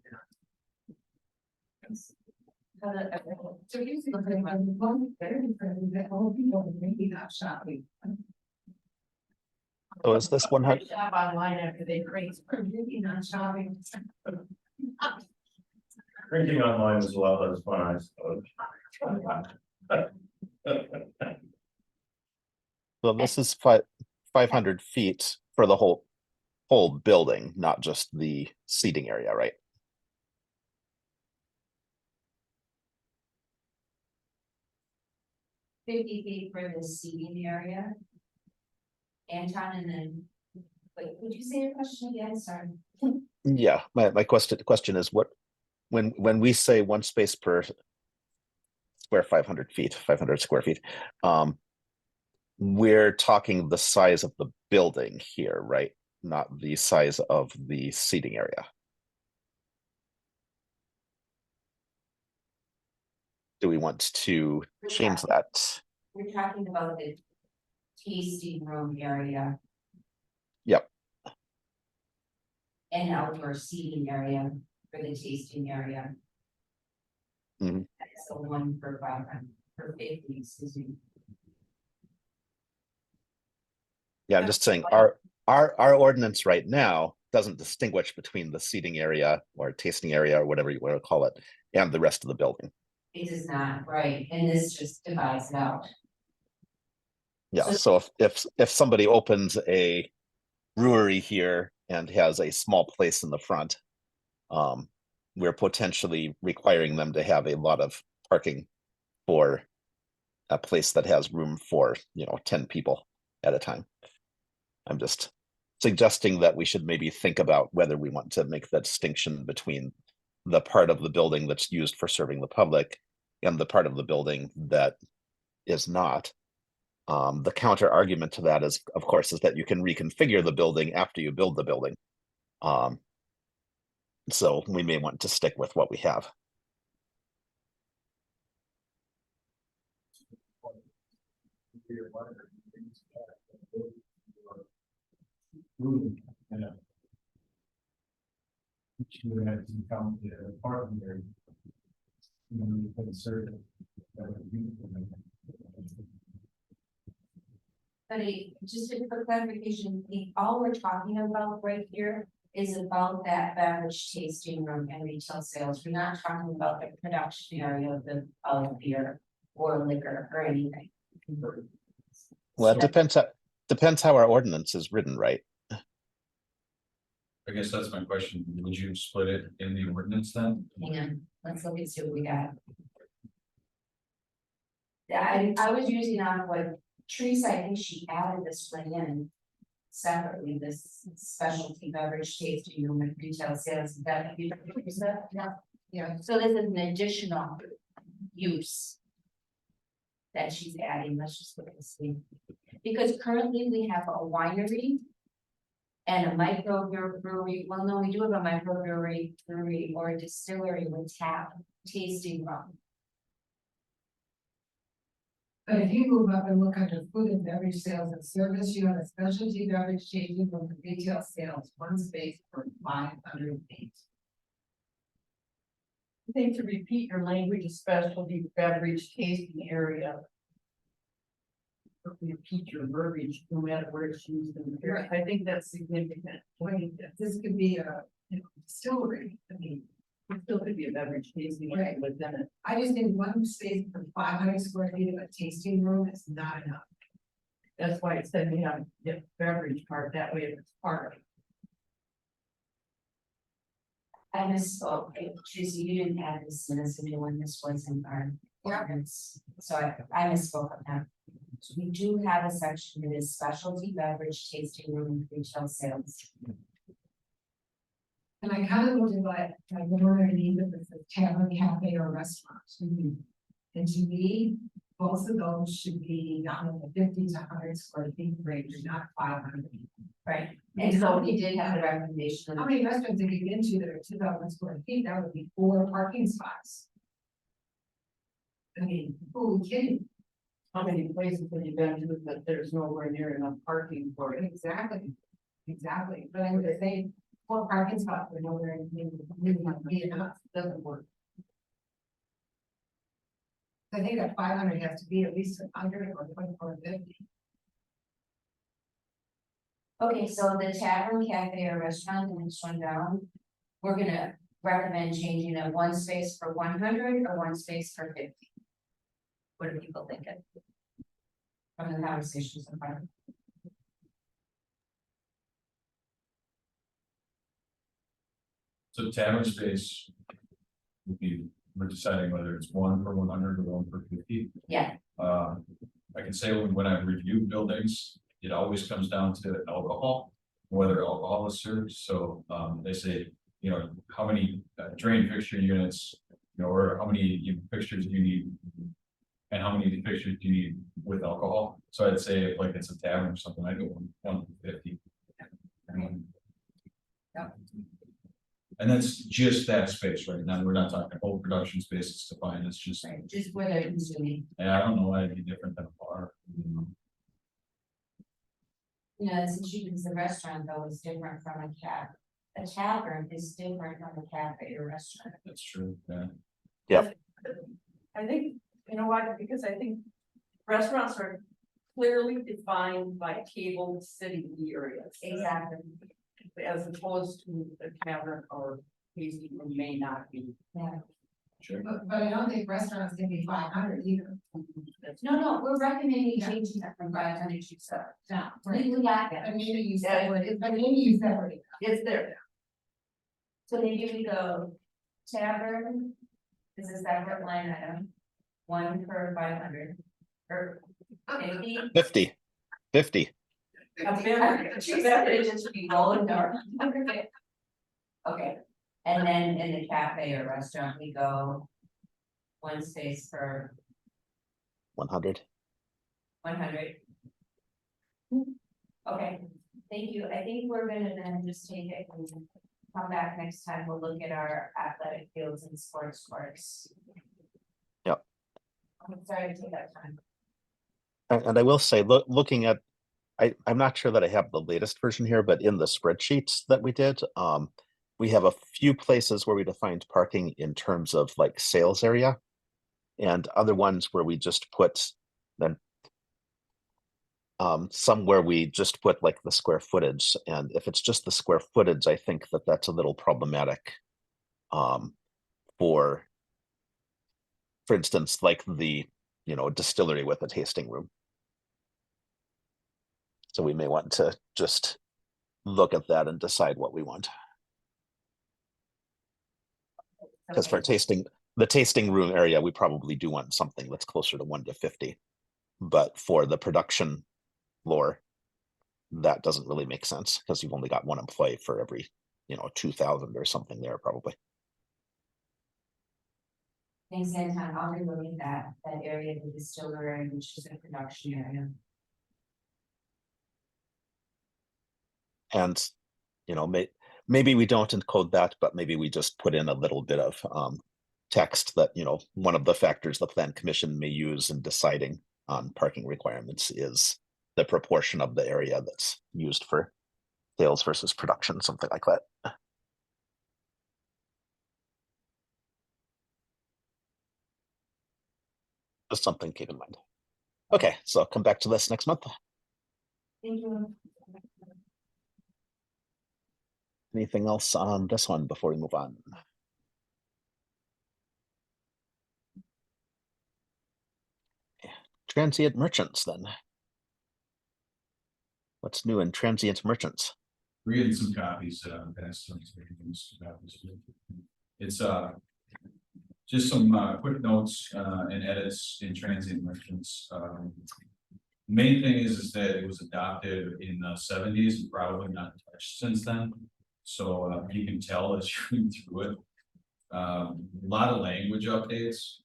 So here's the thing, I'm one very different, that all people are maybe not shopping. so is this 100? Shop online after they raise, or maybe not shopping. Drinking online is a lot less fun, I suppose. So this is 500 feet for the whole building, not just the seating area, right? $50 for the seating area. Anton, and then, wait, would you say your question again, sorry? Yeah, my question is what when we say 1 space per square 500 feet, 500 square feet, we're talking the size of the building here, right? Not the size of the seating area. Do we want to change that? We're talking about the tasting room area. Yep. And outdoor seating area for the tasting area. Mhm. That's the one for 500, for 50, excuse me. Yeah, I'm just saying our ordinance right now doesn't distinguish between the seating area or tasting area or whatever you want to call it and the rest of the building. It is not, right, and this just divides it out. Yeah, So- so if somebody opens a brewery here and has a small place in the front, we're potentially requiring them to have a lot of parking for a place that has room for, 10 people at a time. I'm just suggesting that we should maybe think about whether we want to make that distinction between the part of the building that's used for serving the public and the part of the building that is not. The counter argument to that is, of course, is that you can reconfigure the building after you build the building. So we may want to stick with what we have. You would have to count the parking area. You know, you put a certain. But just a quick clarification, all we're talking about right here is about that beverage tasting room and retail sales. We're not talking about the production area of beer or liquor or anything. Well, it depends how our ordinance is written, right? I guess that's my question. Would you split it in the ordinance then? Hang on, let's look and see what we got. Yeah, I was using on what Teresa, I think she added this one in separately, this specialty beverage tasting room and retail sales. Is that you, Teresa? Yeah. So this is an additional use that she's adding. Let's just look and see. Because currently we have a winery and a microbrewery. Well, no, we do have a microbrewery, brewery or a distillery with tap tasting room. But if you move up and look under food and beverage sales and service, you have a specialty beverage tasting room and retail sales, 1 space per 500 feet. I think to repeat your language, specialty beverage tasting area. Repeat your verbiage, no matter where it's used in the area. I think that's significant. I mean, this could be a distillery, I mean. It still could be a beverage tasting area within it. I just think 1 space per 500 square feet of a tasting room is not enough. That's why it said we have the beverage part, that way it's part. I misspoke, Teresa, you didn't add this in as a new one, this was in our ordinance, so I misspoke on that. So we do have a section that is specialty beverage tasting room and retail sales. And I kind of looked at like one underneath it that says tavern, cafe, or restaurant. And to me, both of those should be not in the 50 to 100 square feet range, not 500. Right, and so we did have the recommendation. How many restaurants did you get into that are 2,000 square feet? That would be 4 parking spots. I mean, who are we kidding? How many places have you been to that there's nowhere near enough parking for it? Exactly, exactly. But I would say 4 parking spots are nowhere near enough. Doesn't work. I think that 500 has to be at least 100 or 2450. Okay, so the tavern, cafe, or restaurant, the next one down, we're gonna recommend changing it 1 space for 100 or 1 space for 50. What are people thinking? From the conversations so far. So tavern space. Would be, we're deciding whether it's 1 for 100 or 1 for 50. Yeah, I can say when I review buildings, it always comes down to alcohol, whether alcohol is served, so, they say you know, how many drain fixture units, you know, or how many fixtures do you need? And how many fixtures do you need with alcohol? So I'd say if like it's a tavern or something, I'd go 150. And that's just that space right now. We're not talking whole production space. It's defined. It's just, Right, just where they're consuming. yeah, I don't know why it'd be different than a bar. You know, it's interesting because the restaurant though is different from a cab. A tavern is different from a cafe or restaurant. That's true. Yeah. I think, you know why, because I think restaurants are clearly defined by table city areas. Exactly. As opposed to a tavern or tasting room may not be. Yeah. Sure. But I don't think restaurants can be 500 either. No, we're recommending changing that from 500 to 7. No, right. We got that. And maybe you separate, but maybe you separate. It's there. So maybe we go tavern is a separate line item, 1 per 500. Or 50. 50. It just be rolling down. Okay, and then in the cafe or restaurant, we go 1 space per 100. 100. Okay, thank you. I think we're gonna then just take it and come back next time. We'll look at our athletic fields and sports courts. Yep. I'm sorry to take that time. And I will say, looking at, I'm not sure that I have the latest version here, but in the spreadsheets that we did, we have a few places where we defined parking in terms of like sales area, and other ones where we just put then some where we just put like the square footage. And if it's just the square footage, I think that that's a little problematic. For instance, like the, you know, distillery with a tasting room. So we may want to just look at that and decide what we want. Because for the tasting room area, we probably do want something that's closer to 1 to 50. But for the production floor, that doesn't really make sense because you've only got 1 employee for every, you know, 2,000 or something there probably. Thanks, Anton. I'll relook at that area of the distillery, which is a production area. And, you know, maybe we don't encode that, but maybe we just put in a little bit of text that, you know, one of the factors the plan commission may use in deciding on parking requirements is the proportion of the area that's used for sales versus production, something like that. Just something to keep in mind. Okay, so come back to this next month. Thank you. Anything else on this one before we move on? Transient merchants then. What's new in transient merchants? We're getting some copies, past some copies. It's just some quick notes and edits in transient merchants. Main thing is that it was adopted in the 70s and probably not touched since then. So you can tell as you read through it. A lot of language updates.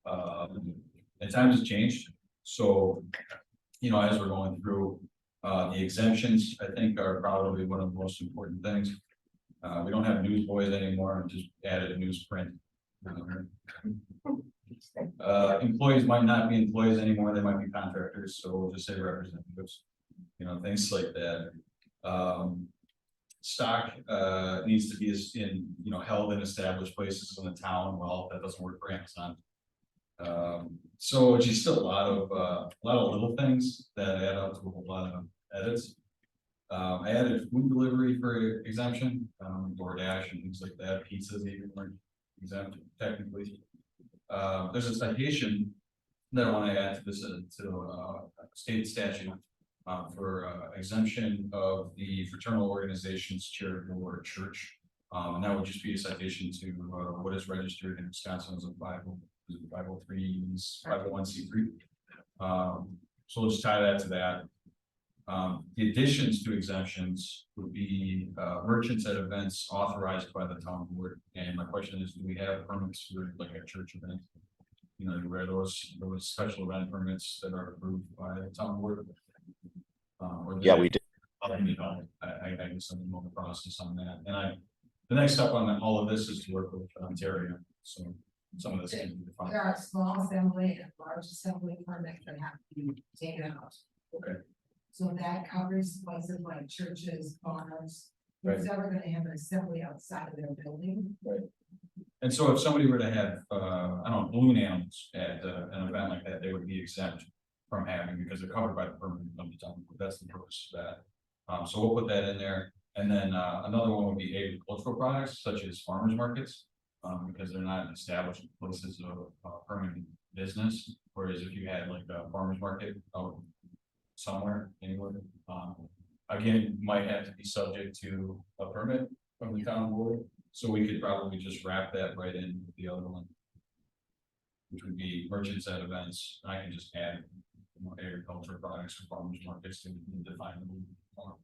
At times it's changed. So, you know, as we're going through the exemptions, I think are probably one of the most important things. We don't have newsboys anymore, just added a newsprint. Employees might not be employees anymore, they might be contractors, so we'll just say representatives, you know, things like that. Stock needs to be in, you know, held in established places in the town. Well, that doesn't work for Amazon. So just still a lot of little things that add up to a whole lot of edits. I added food delivery for exemption, DoorDash and things like that, pizzas even weren't exempt technically. There's a citation that I want to add to this state statute for exemption of the fraternal organizations, charitable or church. And that would just be a citation to what is registered in Wisconsin as a 501c3. So we'll just tie that to that. The additions to exemptions would be, merchants at events authorized by the town board. And my question is, do we have permits for like a church event? You know, where those special event permits that are approved by the town board? Or Yeah, we do. You know, I guess I'm in the process on that, and the next step on all of this is to work with Ontario, so some of this. can be defined. There are small assembly and large assembly permits that have to be taken out. Okay. So that covers places like churches, barns, Right. who's ever gonna have an assembly outside of their building. And so if somebody were to have, I don't know, balloon animals at an event like that, they would be exempt from having, because they're covered by the permit of the town, that's the purpose of that. So we'll put that in there, and then, another one would be agricultural products such as farmers markets. Because they're not established places of, permanent business, whereas if you had like a farmer's market out somewhere, anywhere, again, might have to be subject to a permit from the town board, so we could probably just wrap that right in with the other one. Which would be merchants at events, I can just add, you know, agricultural products or farmers markets and define them more.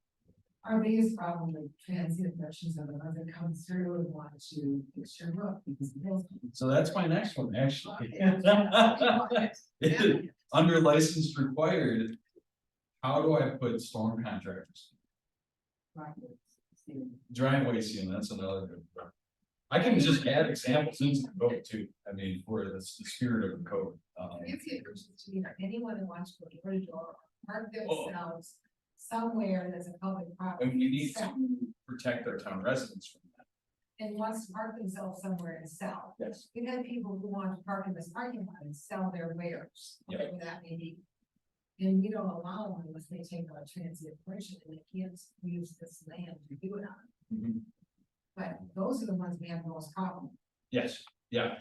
Our biggest problem with transient merchants are the ones that come through and want to fix your roof because the bills. So that's my next one, actually. Yeah. Under licensed required, how do I put storm contractors? Driveway sealing, that's another good one. I can just add examples into the code too, I mean, for the spirit of the code. Transient merchants to me are anyone who wants to go door to door, park Oh. themselves somewhere that's a public property. And we need to protect our town residents from that. And wants to park themselves somewhere and sell. Yes. We've had people who want to park in this parking lot and sell their wares, Yep. whatever that may be. And we don't allow them unless they take a transient merchant and they can't use this land to do it on. But those are the ones we have the most problem. Yes, yeah,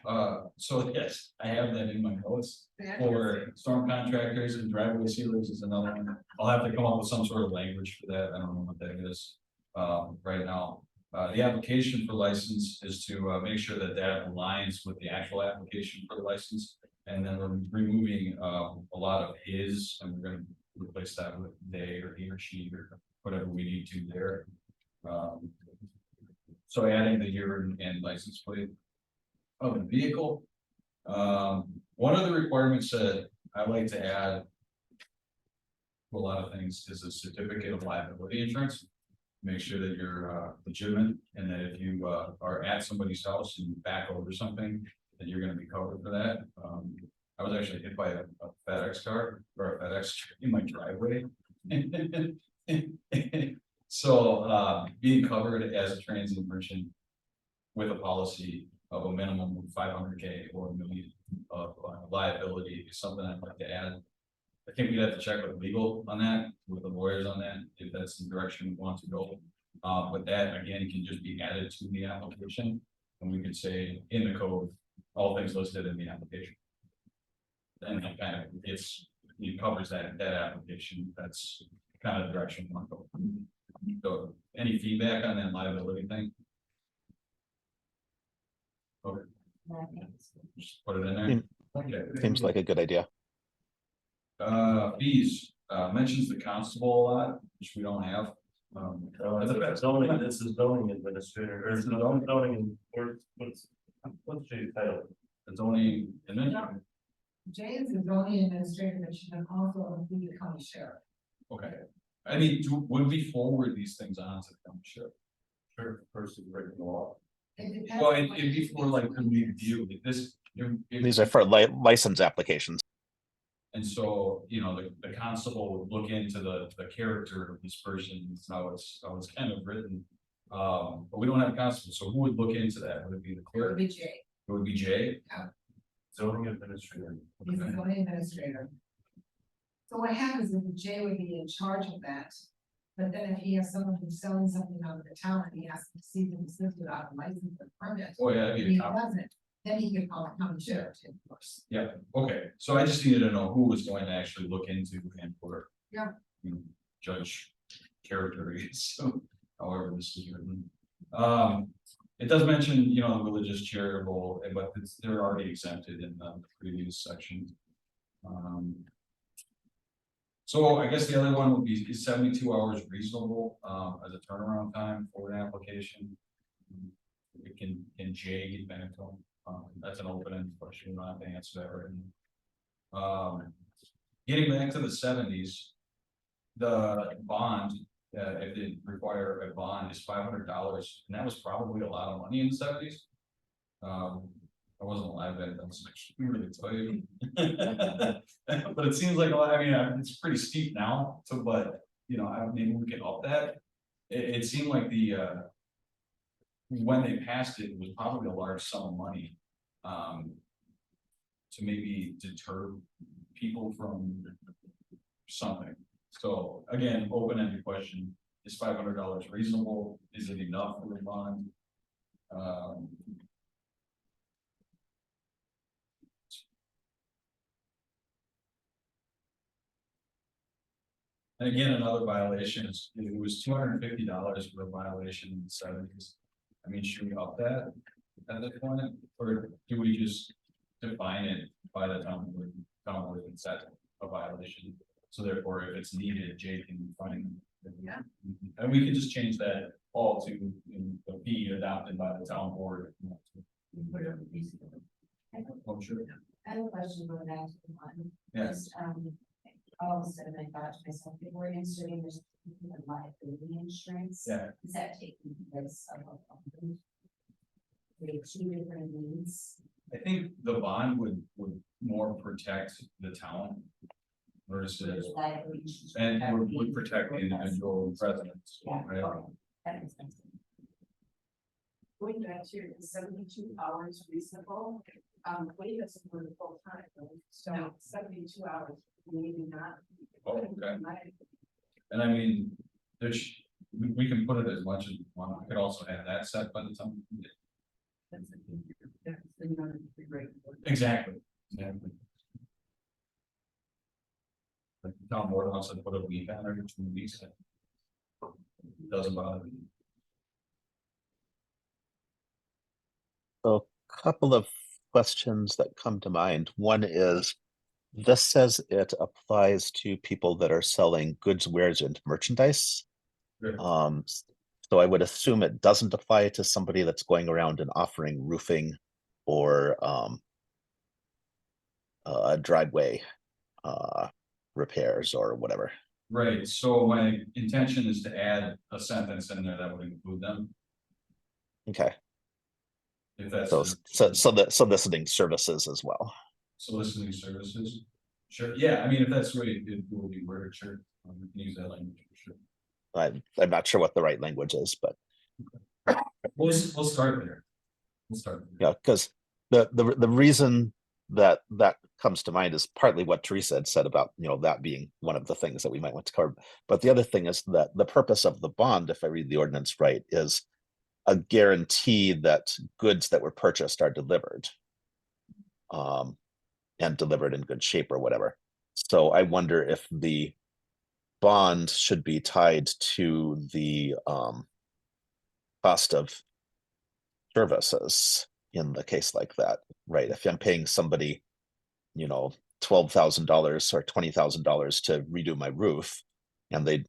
so yes, I have that in my notes. For storm contractors and driveway sealers is another one. I'll have to come up with some sort of language for that. I don't know what that is. Right now, the application for license is to make sure that that aligns with the actual application for the license. And then we're removing a lot of his, and we're gonna replace that with they or he or she or whatever we need to there. So adding the year and license plate of the vehicle. One of the requirements that I like to add to a lot of things is a certificate of liability insurance. Make sure that you're legitimate, and that if you are at somebody's house and you back over something, then you're gonna be covered for that. I was actually hit by a FedEx car or a FedEx in my driveway. So being covered as a transient merchant with a policy of a minimum of 500K or $1 million of liability is something I'd like to add. I think we'd have to check with legal on that, with the lawyers on that, if that's the direction we want to go. But that again can just be added to the application, and we could say in the code, all things listed in the application. And it kind of it covers that application. That's kind of the direction we want to go. So any feedback on that liability thing? Okay, just put it in there. Okay. Seems like a good idea. Fees, mentions the constable a lot, which we don't have. That's zoning, this is zoning administrator, or zoning, or what's Jay's title? It's only, and then, Jay is the zoning administrator, but she can also include the county sheriff. okay, I mean, would we forward these things on to the county sheriff? Sure, person breaking the law. It depends Well, on it'd what be you for like, could we view like this? These are for license applications. And so, you know, the constable would look into the character of this person, it's how it's kind of written. But we don't have a constable, so who would look into that? Would it be the It would clerk? be Jay, It would be Jay? Zoning administrator. he's the zoning administrator. So what happens is Jay would be in charge of that. But then if he has someone who's selling something out of the town and he asks to see them listed without a license or permit, Oh, yeah, that'd and be he a cop. doesn't, then he can call the county sheriff, of course. Yeah, okay, so I just needed to know who was going to actually look into and for. Yeah. Judge character, so however this is written. It does mention, you know, the religious charitable, but they're already exempted in the previous section. So I guess the other one would be, is 72 hours reasonable, as a turnaround time for an application? We can Jay get back to them? That's an open-ended question, we're not gonna answer that right now. Getting back to the 70s, the bond, if they require a bond, is $500, and that was probably a lot of money in the 70s. I wasn't alive then, so I can't really tell you. But it seems like a lot, I mean, it's pretty steep now, so, but, you know, maybe we can up that. It seemed like when they passed it, it was probably a large sum of money. To maybe deter people from something. So again, open-ended question, is $500 reasonable? Is it enough for a bond? And again, another violation is, it was $250 for a violation in the 70s. I mean, should we up that at this point, or do we just define it by the town board and set a violation? So therefore, if it's needed, Jay can find. Yeah. And we can just change that all to the fee adopted by the town board. Oh, sure. I have a question going back to the one. Yes. All of a sudden I thought to myself, if we're inserting this liability insurance. Yeah. Is that taking place of the two different needs? I think the bond would more protect the town versus, Liability insurance and would protect the individual residents, Yeah, right? okay, that makes sense. Going back to your 72 hours reasonable, Wade doesn't work full time, though. So 72 hours, maybe not. Oh, okay. And I mean, we can put it as much as we want. I could also have that set by the time. Exactly. Exactly. Like the town board wants to put a week on every 2 weeks. Doesn't bother me. So a couple of questions that come to mind. One is, this says it applies to people that are selling goods, wares, and merchandise. Sure. So I would assume it doesn't apply to somebody that's going around and offering roofing or driveway repairs or whatever. Right, so my intention is to add a sentence in there that would include them, Okay, if that's. so soliciting services as well. Soliciting services. Sure, yeah, I mean, if that's the way it will be worded, sure, we can use that language, for sure. I'm not sure what the right language is, but We'll start there. We'll start there. yeah, because the reason that comes to mind is partly what Teresa had said about, that being one of the things that we might want to cover. But the other thing is that the purpose of the bond, if I read the ordinance right, is a guarantee that goods that were purchased are delivered. And delivered in good shape or whatever. So I wonder if the bond should be tied to the cost of services in the case like that, right? If I'm paying somebody, $12,000 or $20,000 to redo my roof, and they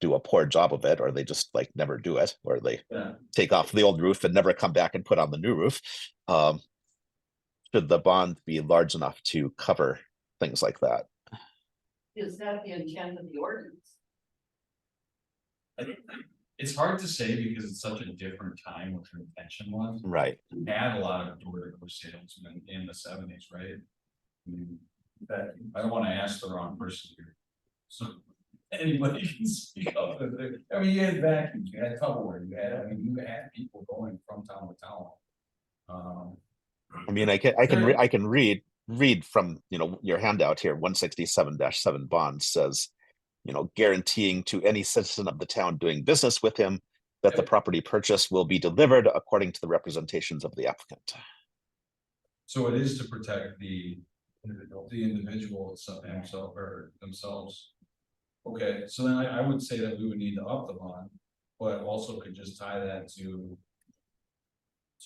do a poor job of it, or they just like never do it, or they take off the old roof and never come back and put on the new roof. Should the bond be large enough to cover things like that? Is that the intent of the ordinance? It's hard to say because it's such a different time what your intention was. Right. We had a lot of door-to-door salesmen in the 70s, right? I mean, I don't want to ask the wrong person here. So anybody can speak up. I mean, you had vacuums, you had Tupperware, you had people going from town to town. I mean, I can read from, your handout here, 167-7 bond says, guaranteeing to any citizen of the town doing business with him that the property purchased will be delivered according to the representations of the applicant. So it is to protect the individual himself or themselves. Okay, so then I would say that we would need to up the bond, but also could just tie that to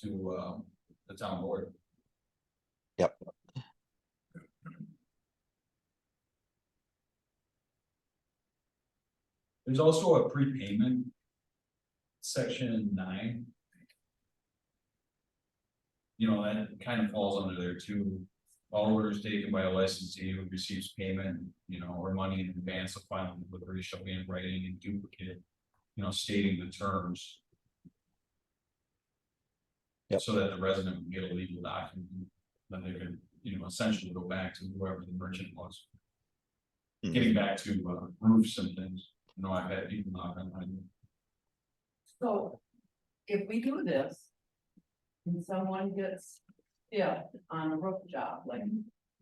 the town board. Yep. There's also a prepayment. Section 9. You know, that kind of falls under there too. All orders taken by a licensee who receives payment, you know, or money in advance of final delivery shall be in writing and duplicate, you know, stating the terms. Yep. So that the resident can get a legal document, then they can, you know, essentially go back to whoever the merchant was. Mhm. Getting back to roofs and things, you know, I've had people knock on my door. So if we do this. And someone gets, on a roof job, like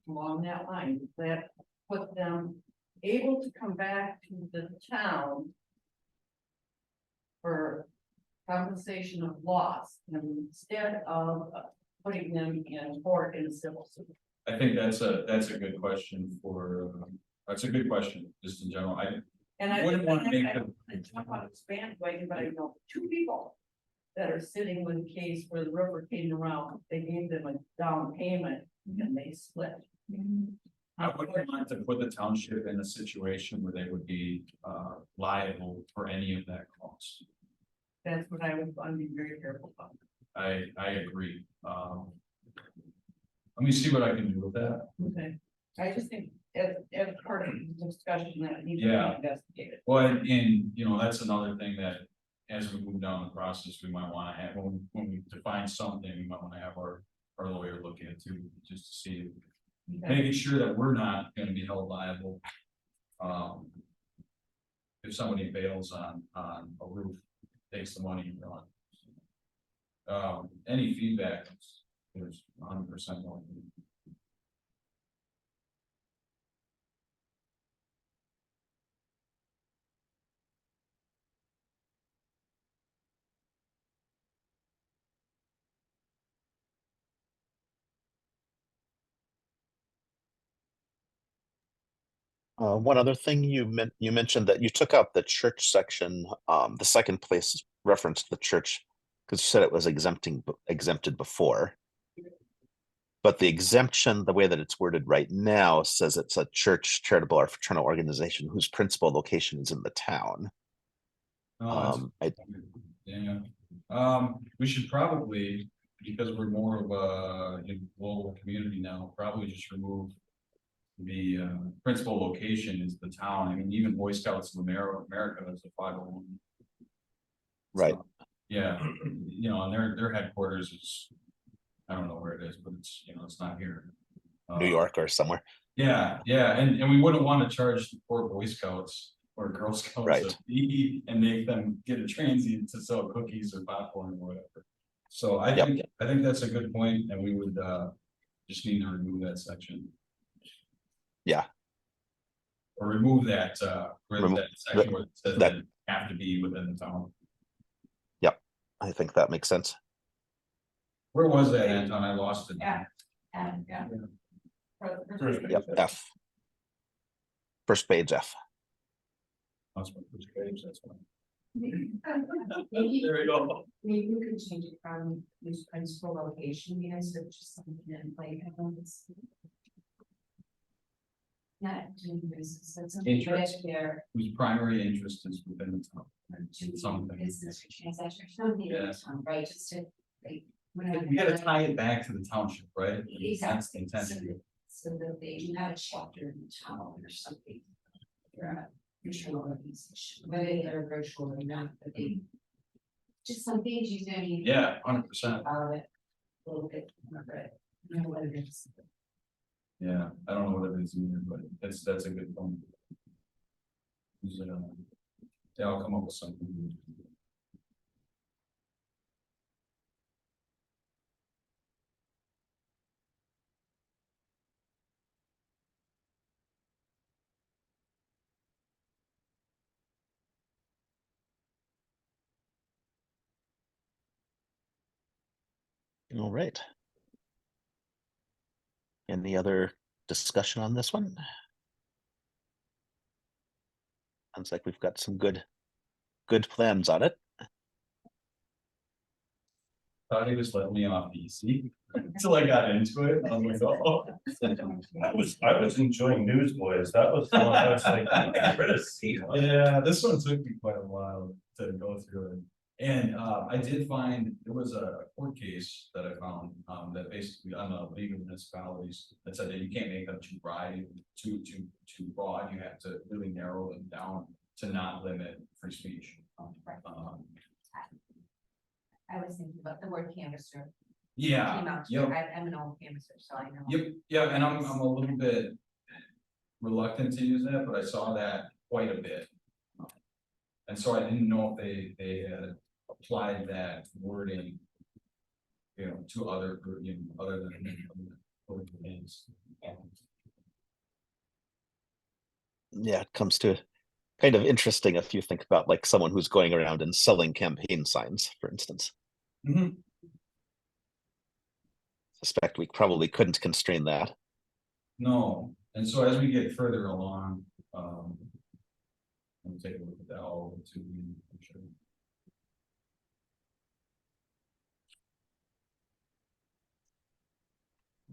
along that line, does that put them able to come back to the town. For compensation of loss instead of putting them in court in a civil suit. I think that's a good question for, that's a good question, just in general, And I Wouldn't wanna make I them- don't wanna jump on this bandwagon, but I know two people that are sitting with a case where the river came around, they gave them a down payment and they split. I wouldn't want to put the township in a situation where they would be liable for any of that cost. That's what I would want to be very careful about. I agree. Let me see what I can do with that. Okay, I just think as part of the discussion that needs to Yeah. be investigated. Well, and you know, that's another thing that as we move down the process, we might want to have, when we define something, we might want to have our lawyer look at too, just to see. Making sure that we're not gonna be held liable. If somebody bails on a roof, takes the money and run. Any feedback, there's 100% going. One other thing you mentioned that you took out the church section, the second place reference to the church, because you said it was exempted before. But the exemption, the way that it's worded right now, says it's a church, charitable, or fraternal organization whose principal location is in the town. Yeah, we should probably, because we're more of a global community now, probably just remove. The principal location is the town. I mean, even Boy Scouts of America is a 501. Right. So, yeah, you know, and their headquarters is, I don't know where it is, but it's, you know, it's not here. New York or somewhere. Yeah, and we wouldn't want to charge the poor Boy Scouts or Girl Scouts Right. a fee and make them get a transient to sell cookies or popcorn or whatever. So I think that's a good point, and we would just need to remove that section. Yeah. Or remove that that section where it says that- that it have to be within the town. I think that makes sense. Where was that, Anton? I lost it. Yeah. Yep, F. First page F. That's my first page, that's fine. Maybe, There we go. maybe we could change it from this principal location, because it's just something in like, I don't know. Not doing business, that's something Interest. that they're Whose primary interest is within the town. doing Something. business or transaction or something in Yeah. the town, right, just to, like. whatever. We gotta tie it back to the township, right? That's the Exactly, intention. so that they do have a chapter in the town or something. They're a virtual organization, whether they're virtual or not, but they. Just some things you don't even. Yeah, 100%. About it, a little bit, but you know what it is. Yeah, I don't know what it is either, but that's a good point. Yeah, I'll come up with something. All right. Any other discussion on this one? Sounds like we've got some good plans on it. thought he was letting me off easy until I got into it. I was like, oh. I was enjoying Newsboys. That was the one I was like, I read a scene. Yeah, this one took me quite a while to go through it. And I did find, there was a court case that I found, that basically on the legal municipalities that said that you can't make them too broad, too broad. You have to really narrow them down to not limit free speech. I was thinking about the word canvasser. Yeah, Came out, yep. I'm an old canvasser, so I know. Yep, yeah, and I'm a little bit reluctant to use that, but I saw that quite a bit. And so I didn't know if they had applied that wording, you know, to other, you know, other than political names. Yeah, it comes to kind of interesting if you think about like someone who's going around and selling campaign signs, for instance. Mhm. Suspect we probably couldn't constrain that. No, and so as we get further along, let me take a look at that all to sure.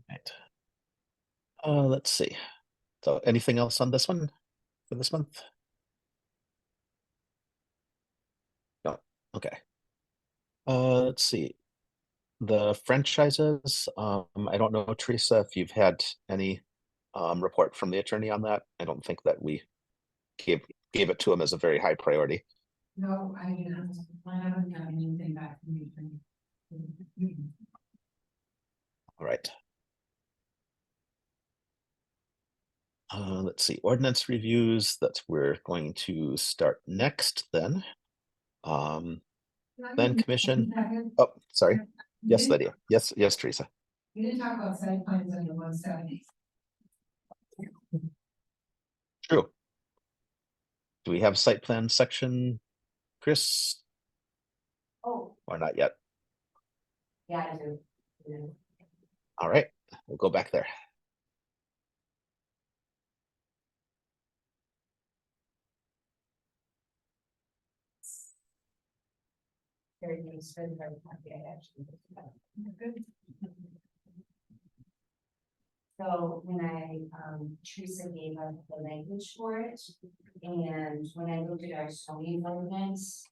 Right. Let's see. So anything else on this one for this month? No. Okay. Let's see. The franchises, I don't know, Teresa, if you've had any report from the attorney on that. I don't think that we gave it to him as a very high priority. No, I haven't got anything back from you. All right. Let's see, ordinance reviews that we're going to start next then. Then commission. Oh, sorry. Yes, Lydia. Yes, Teresa. You didn't talk about site plans under 170. True. Do we have site plan section, Chris? Oh, Or not yet? yeah, I do. Yeah. All right, we'll go back there. Very nice, very happy I actually. did that. Good. So when Teresa gave us the language for it, and when I looked at our zoning ordinance.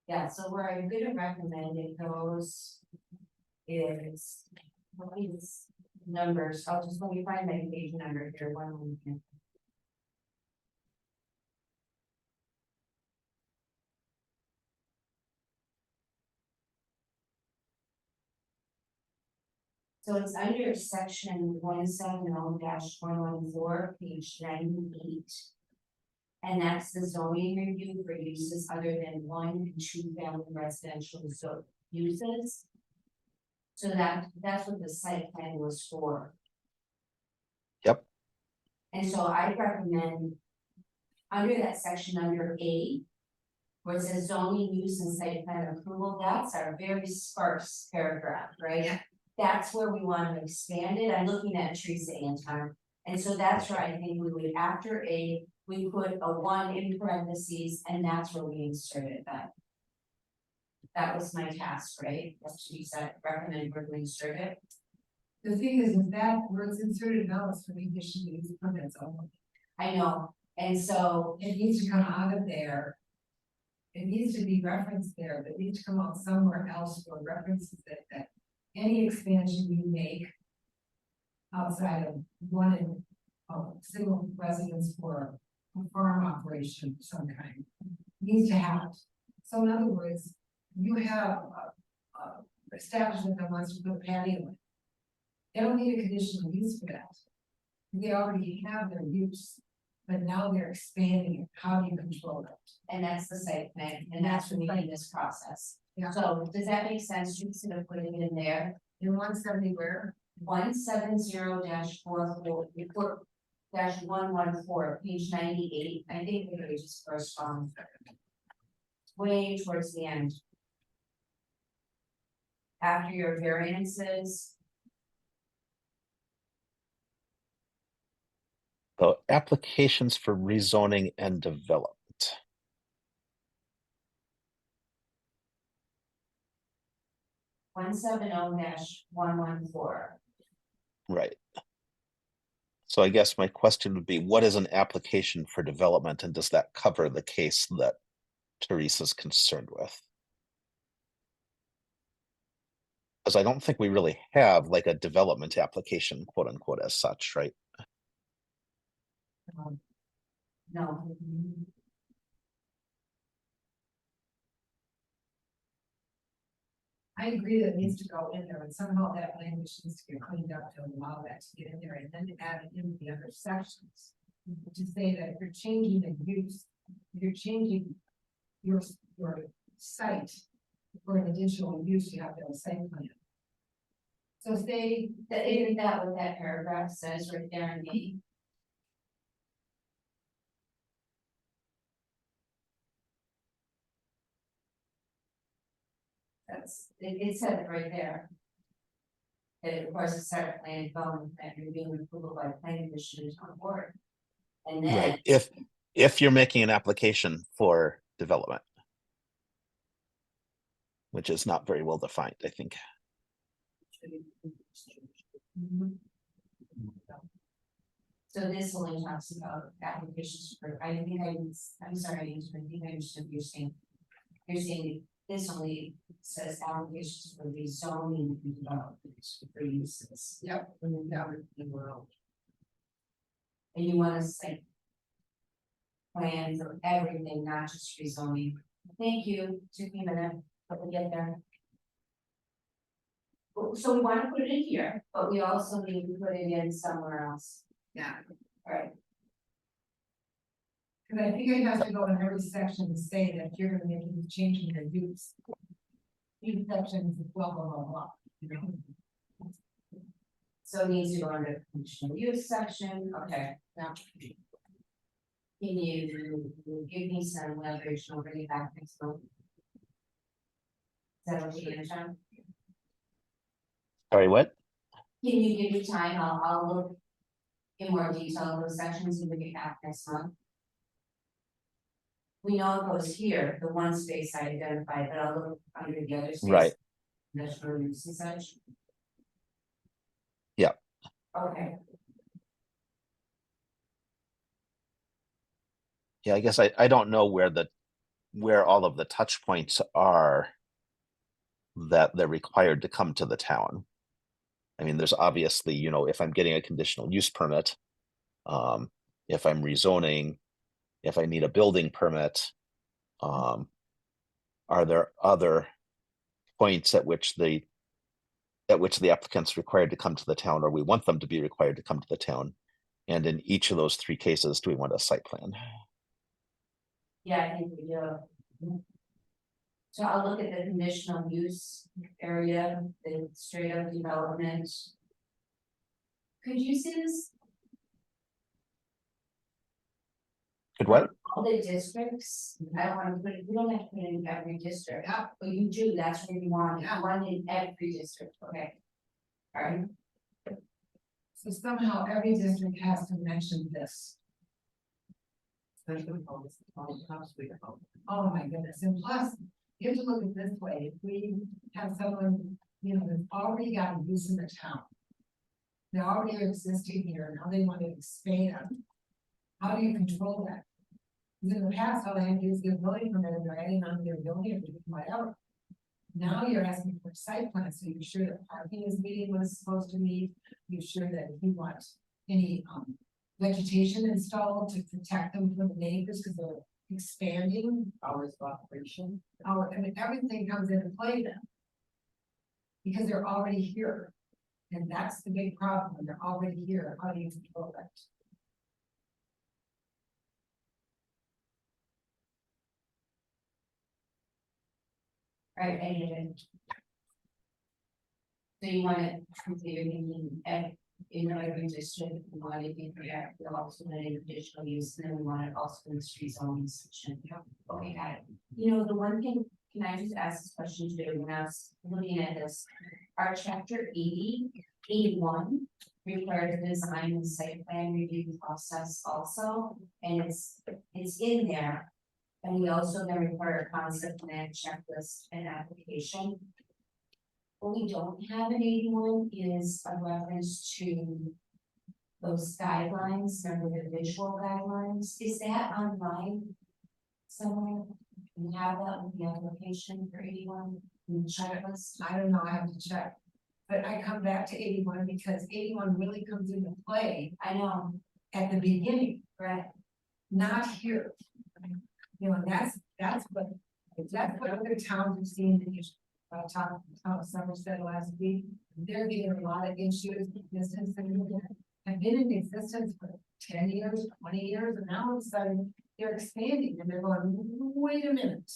Yeah, so where I'm gonna recommend it goes is, what these numbers, I'll just, let me find my page number here, one moment. So it's under section 170-114, page 98. And that's the zoning review for uses other than 1 and 2 family residential uses. So that's what the site plan was for. Yep. And so I recommend under that section under A, where it says zoning use and site plan approval, that's our very sparse paragraph, right? Yeah. That's where we want to expand it. I'm looking at Teresa Anton. And so that's where I think we would, after A, we put a 1 in parentheses, and that's where we inserted that. That was my task, right? That's what you said, recommend where we insert it. The thing is that where it's inserted now is for conditional use permits only. I know, and so, It needs to come out of there. It needs to be referenced there, but it needs to come out somewhere else for references that any expansion you make. Outside of one single residence for a farm operation of some kind, needs to have. So in other words, you have a establishment that wants to put a patio in. They don't need a conditional use for that. They already have their use, but now they're expanding it. How do you control it? and that's the site plan, and that's what we need in this process. Yeah. So does that make sense, Teresa, to put it in there? In 170 where? 170-114, page 98, I think the pages correspond. Way towards the end. After your variances, So applications for rezoning and development. 170-114. Right. So I guess my question would be, what is an application for development, and does that cover the case that Teresa's concerned with? Because I don't think we really have like a development application, quote unquote, as such, right? No. I agree that it needs to go in there, and somehow that language needs to get cleaned up to allow that to get in there, and then to add it into the other sections. To say that if you're changing the use, if you're changing your site for an additional use, you have to have a site plan. So say, Isn't that what that paragraph says right there in the? It said it right there. That it requires a site plan development plan review and approval by planning commission on board. And then. Right. If you're making an application for development, which is not very well defined, I think. So this only talks about applications for, I'm sorry, I think I understood what you're saying. You're saying this only says applications for rezoning and development for uses. yep, and that would be world. And you want to say plan for everything, not just rezoning. Thank you, took me a minute, but we'll get there. So we want to put it in here, but we also need to put it in somewhere else. Yeah. Right. Cause I think it has to go in every section to say that if you're gonna make a change in your use. These sections, blah, blah, blah, blah, you know? So it needs to go under conditional use section, okay, now. Can you give me some leverage and I'll bring it back next month? Is that okay, Anna? Sorry, what? Can you give me time, I'll look in more detail at those sections and bring it back next month. We know it goes here, the one space I identified, but I'll look under the other space. Right. National use and such. Yeah. Okay, Yeah, I guess I don't know where all of the touch points are that they're required to come to the town. I mean, there's obviously, you know, if I'm getting a conditional use permit, if I'm rezoning, if I need a building permit, are there other points at which the applicant's required to come to the town, or we want them to be required to come to the town? And in each of those three cases, do we want a site plan? yeah, I think we do. So I'll look at the conditional use area, the straight up development. Could you see this, Could what? all the districts, I don't wanna put it, you don't have to put it in every district, but you do, that's where you want it, one in every district, okay? Alright, So somehow every district has to mention this. Oh my goodness, and plus, you have to look at it this way, if we have someone, you know, that's already got a use in the town. They already are existing here, now they want to expand. How do you control that? Because in the past, all they had to do is get a building permit and they're adding on their building or doing whatever. Now you're asking for a site plan, so you're sure that parking is meeting what it's supposed to meet, you're sure that if you want any vegetation installed to protect them from the neighbors, because they're expanding hours of operation. I mean, everything comes into play then. Because they're already here. And that's the big problem, when they're already here, how do you control that? right, and. So you want it completely in every district, you want it in there, you also want it in additional use, and then we want it also in the street zoning section. Okay, got it. You know, the one thing, can I just ask this question to everyone else looking at this? Our chapter 80 81 requires a design and site plan review process also, and it's in there. And we also then require a concept plan, checklist, and application. What we don't have in 81 is a reference to those guidelines, remember the visual guidelines, is that online somewhere? We have that with the application for 81 in the checklist. I don't know, I have to check. But I come back to 81 because 81 really comes into play I know, at the beginning, right? not here. You know, that's what other towns have seen that you town of Somerset last week. They're getting a lot of issues, business have been in existence for 10 years, 20 years, and now all of a sudden they're expanding and they're going, wait a minute.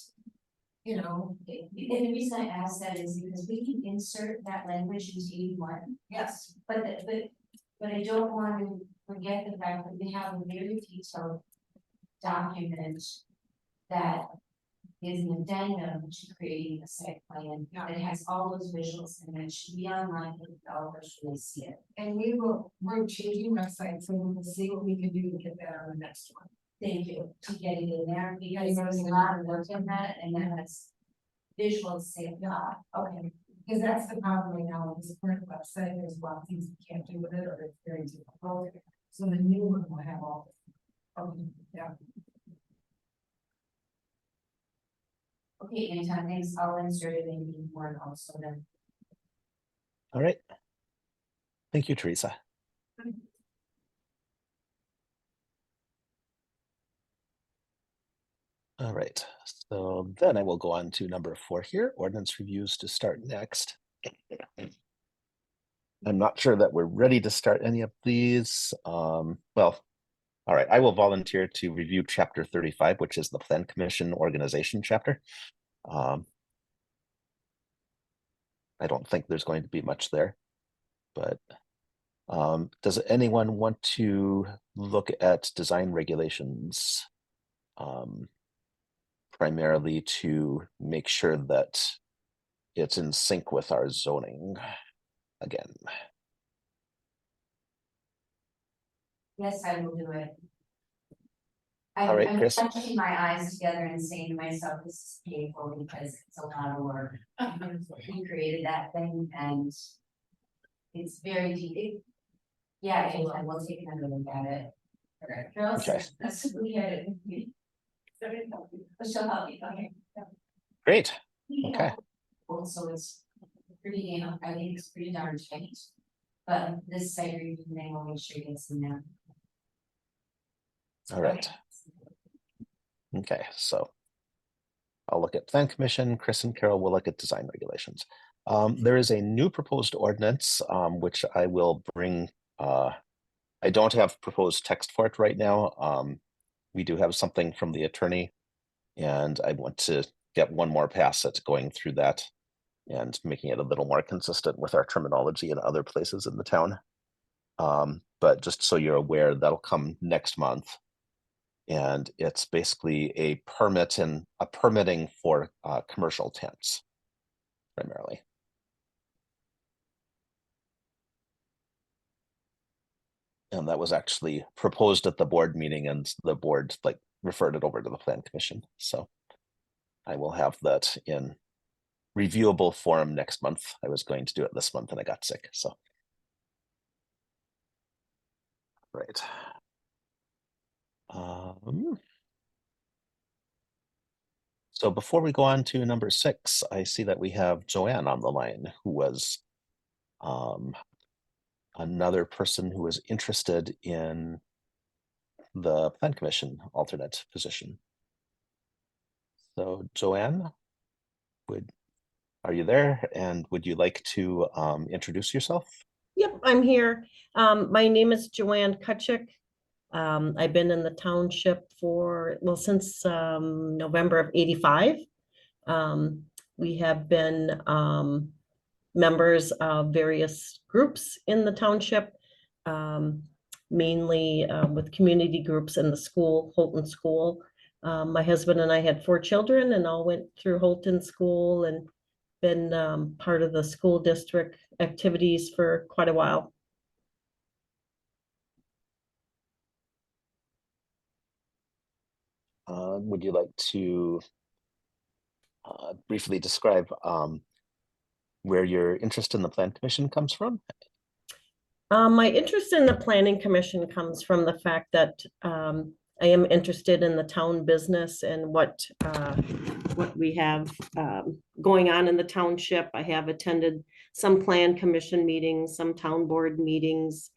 You know, And the reason I ask that is because we can insert that language into 81, yes, but I don't want to forget the fact that we have a very detailed document that is an addendum to creating a site plan that has all those visuals and it should be online for developers when they see it. and we're changing websites, so we'll see what we can do to get that on the next one. Thank you to get it in there because there's a lot of work in that and then that's visuals say, yeah, okay. Because that's the problem right now with this current website, there's a lot of things we can't do with it, or it's very difficult. So the new one will have all. Yeah. Okay, Anton, thanks. I'll insert it in the board also then. All right. Thank you, Teresa. All right, so then I will go on to number 4 here, ordinance reviews to start next. I'm not sure that we're ready to start any of these. Well, all right, I will volunteer to review chapter 35, which is the Plan Commission organization chapter. I don't think there's going to be much there, but does anyone want to look at design regulations? Primarily to make sure that it's in sync with our zoning again. Yes, I will do it. All right, I'm Chris. touching my eyes together and saying to myself, this is painful because it's a lot of work. He created that thing and it's very deep. Yeah, I will take another look at it. Okay. That's we had it. She'll help you, okay. Great. Okay. Also, it's pretty, I think it's pretty darn tight. But this site review thing will make sure it gets in there. All right. Okay, so I'll look at Plan Commission. Chris and Carol will look at design regulations. There is a new proposed ordinance, which I will bring. I don't have proposed text for it right now. We do have something from the attorney, and I want to get one more pass at going through that and making it a little more consistent with our terminology in other places in the town. But just so you're aware, that'll come next month. And it's basically a permitting for commercial tents, primarily. And that was actually proposed at the board meeting, and the board referred it over to the Plan Commission. So I will have that in reviewable form next month. I was going to do it this month and I got sick, so. Right. So before we go on to number 6, I see that we have Joanne on the line, who was another person who was interested in the Plan Commission alternate position. So Joanne, are you there? And would you like to introduce yourself? Yep, I'm here. My name is Joanne Kutchik. I've been in the township since November of '85. We have been members of various groups in the township, mainly with community groups in the school, Holton School. My husband and I had 4 children and all went through Holton School, and been part of the school district activities for quite a while. Would you like to briefly describe where your interest in the Plan Commission comes from? My interest in the Planning Commission comes from the fact that I am interested in the town business and what we have going on in the township. I have attended some Plan Commission meetings, some town board meetings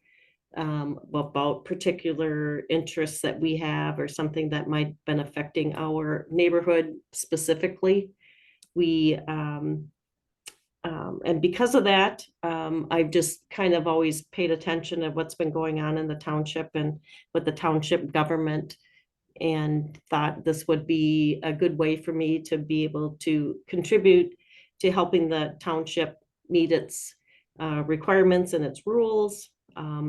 about particular interests that we have or something that might have been affecting our neighborhood specifically. And because of that, I've just kind of always paid attention to what's been going on in the township and with the township government, and thought this would be a good way for me to be able to contribute to helping the township meet its requirements and its rules,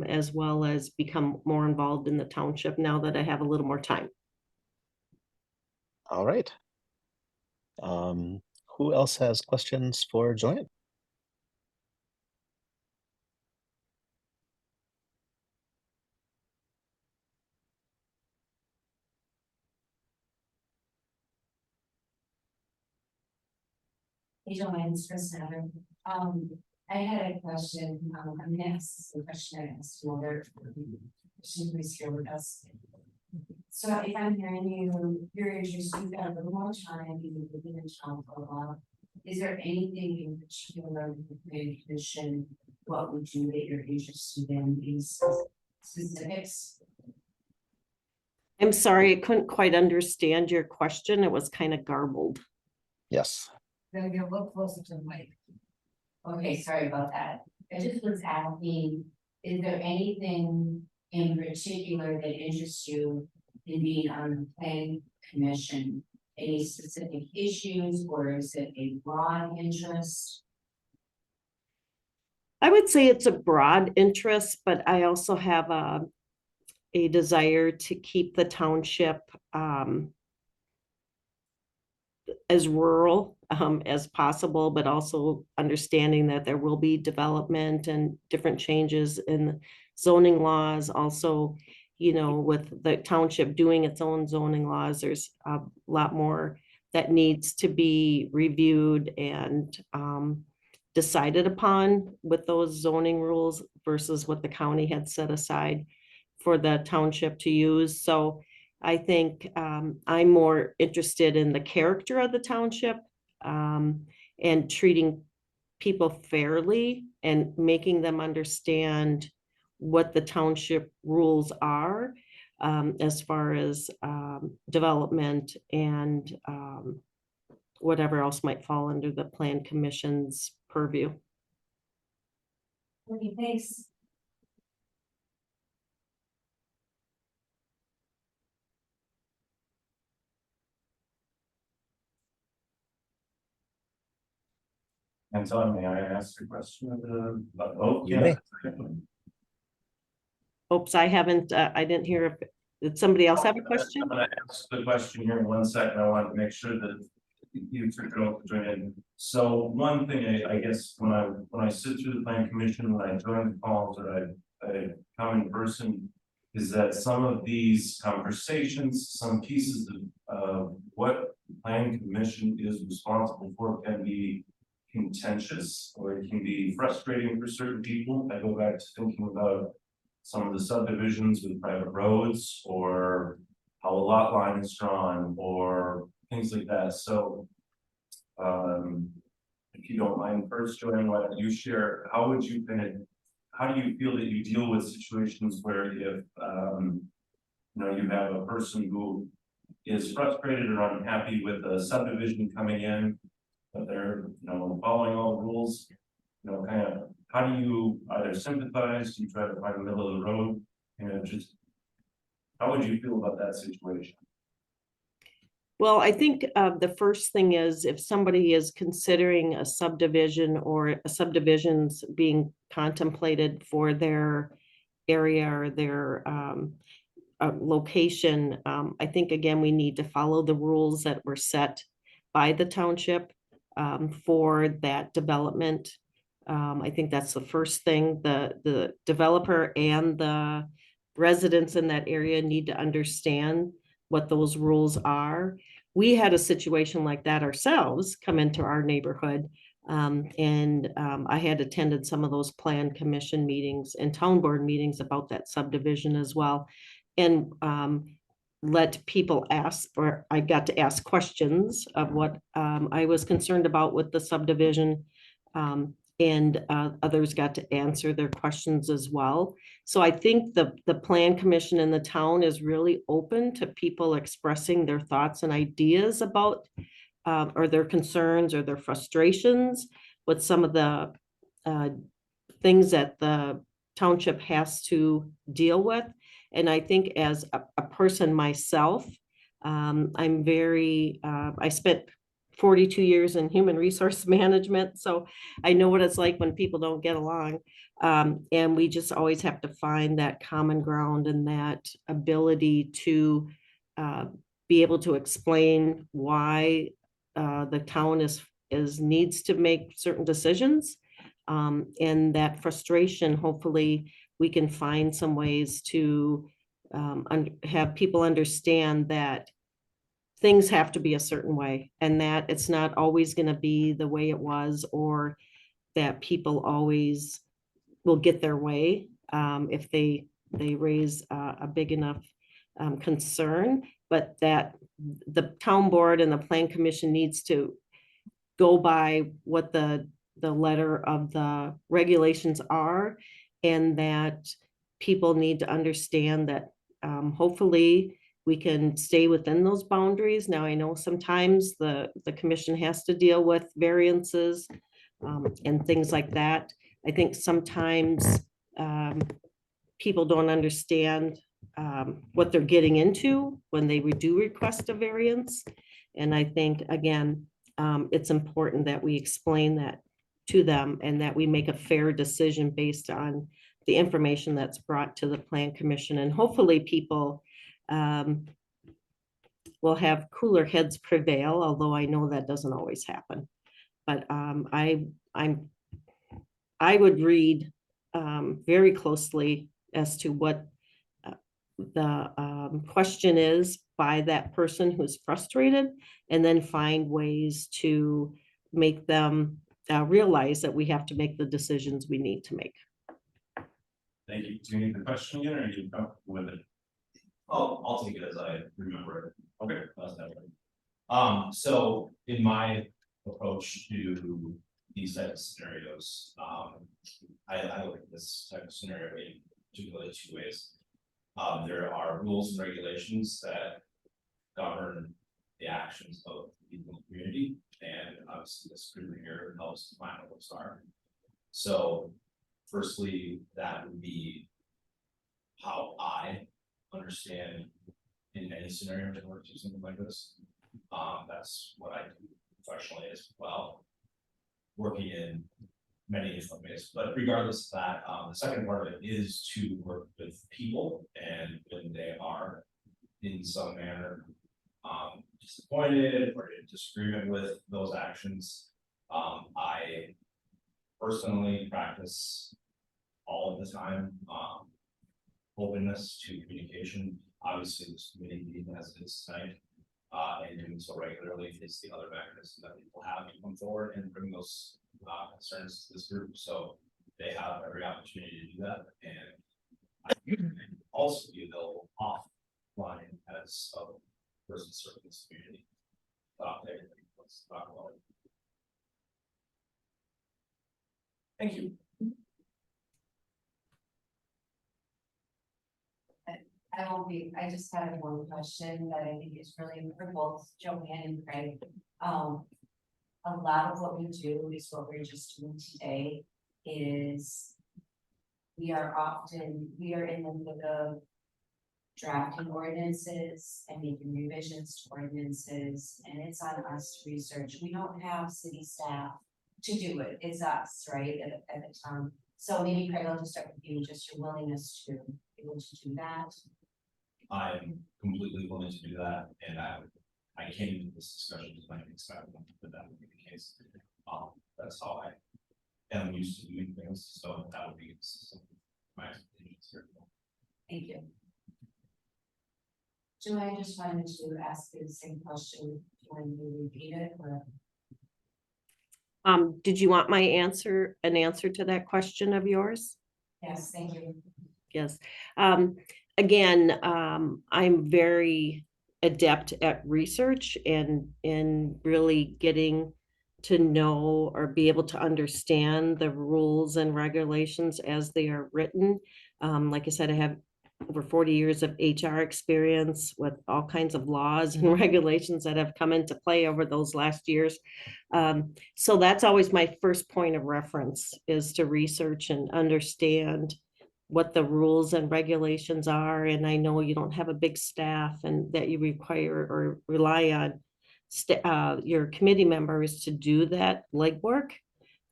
as well as become more involved in the township now that I have a little more time. All right. Who else has questions for Joanne? Hey, Joanne, it's Chris Natter. I had a question, I'm gonna ask the question I asked another person who's here with us. So if I'm hearing you, you're interested, you've got a little more time, you've been in town for a while. Is there anything in particular with the planning commission, what would you that you're interested in these specifics? I'm sorry, I couldn't quite understand your question. It was kind of garbled. Yes. Then get a little closer to the mic. Okay, sorry about that. I just was asking, is there anything in particular that interests you in being on the planning commission? Any specific issues, or is it a broad interest? I would say it's a broad interest, but I also have a desire to keep the township as rural as possible, but also understanding that there will be development and different changes in zoning laws. Also, you know, with the township doing its own zoning laws, there's a lot more that needs to be reviewed and decided upon with those zoning rules versus what the county had set aside for the township to use. So I think I'm more interested in the character of the township and treating people fairly and making them understand what the township rules are as far as development and whatever else might fall under the Plan Commission's purview. Okay, thanks. Anton, may I ask a question of the, oh, You yeah. Oops, I haven't, I didn't hear if, did somebody else have a question? I'm gonna ask the question here in 1 second. I want to make sure that you took it off to join in. So one thing I guess when I sit through the plan commission, when I join the calls or I come in person, is that some of these conversations, some pieces of what the planning commission is responsible for can be contentious, or it can be frustrating for certain people. I go back to thinking about some of the subdivisions with private roads, or how a lot line is drawn, or things like that. So if you don't mind, first, Joanne, why don't you share, how do you feel that you deal with situations where if you know, you have a person who is frustrated or unhappy with a subdivision coming in, but they're, you know, following all the rules, you know, kind of, how do you either sympathize, do you try to find the middle of the road, you know, just how would you feel about that situation? Well, I think the first thing is if somebody is considering a subdivision or a subdivision's being contemplated for their area or their location, I think again, we need to follow the rules that were set by the township. for that development. I think that's the first thing. The developer and the residents in that area need to understand what those rules are. We had a situation like that ourselves come into our neighborhood. I had attended some of those plan commission meetings and town board meetings about that subdivision as well. And let people ask, or I got to ask questions of what I was concerned about with the subdivision. And others got to answer their questions as well. So I think the plan commission in the town is really open to people expressing their thoughts and ideas about or their concerns or their frustrations with some of the things that the township has to deal with. And I think as a person myself, I'm very, I spent 42 years in human resource management. So I know what it's like when people don't get along. And we just always have to find that common ground and that ability to be able to explain why the town is needs to make certain decisions. And that frustration, hopefully we can find some ways to have people understand that things have to be a certain way and that it's not always going to be the way it was, or that people always will get their way if they raise a big enough concern, but that the town board and the plan commission needs to go by what the letter of the regulations are, and that people need to understand that hopefully we can stay within those boundaries. Now, I know sometimes the commission has to deal with variances and things like that. I think sometimes people don't understand what they're getting into when they do request a variance. And I think, again, it's important that we explain that to them and that we make a fair decision based on the information that's brought to the plan commission. And hopefully people will have cooler heads prevail, although I know that doesn't always happen. But I would read very closely as to what the question is by that person who's frustrated, and then find ways to make them realize that we have to make the decisions we need to make. Thank you. Do you need the question again, or are you comfortable with it? Oh, I'll take it as I remember it. Okay. That's that way. So in my approach to these type of scenarios, I look at this type of scenario in particularly two ways. There are rules and regulations that govern the actions of the people in the community, and obviously this agreement here helps define what those are. So firstly, that would be how I understand in any scenario that works with something like this. That's what I do professionally as well, working in many different ways. But regardless of that, the second part of it is to work with people, and when they are in some manner disappointed or in disagreement with those actions, I personally practice all of the time openness to communication. Obviously, this committee meeting as it is tonight, and doing so regularly is the other mechanism that people have to come forward and bring those concerns to this group. So they have every opportunity to do that, and I can also be available offline as a person serving this community. Let's talk about it. Thank you. I won't be, I just had one question that I think is really for both Joanne and Craig. A lot of what we do is what we're just doing today is we are in the middle of drafting ordinances and making revisions to ordinances, and it's on us to research. We don't have city staff to do it. It's us, right, at the time. So maybe Craig, I'll just start with you, just your willingness to be able to do that. I'm completely willing to do that, and I would I came into this discussion with my expecting that that would be the case. That's how I am used to doing things, so that would be consistent with my expectations here. Thank you. Joanne, I just wanted to ask you the same question when you repeat it, or Did you want an answer to that question of yours? yes, thank you. Yes. Again, I'm very adept at research and really getting to know or be able to understand the rules and regulations as they are written. Like I said, I have over 40 years of HR experience with all kinds of laws and regulations that have come into play over those last years. So that's always my first point of reference, is to research and understand what the rules and regulations are. And I know you don't have a big staff and that you require or rely on your committee members to do that legwork.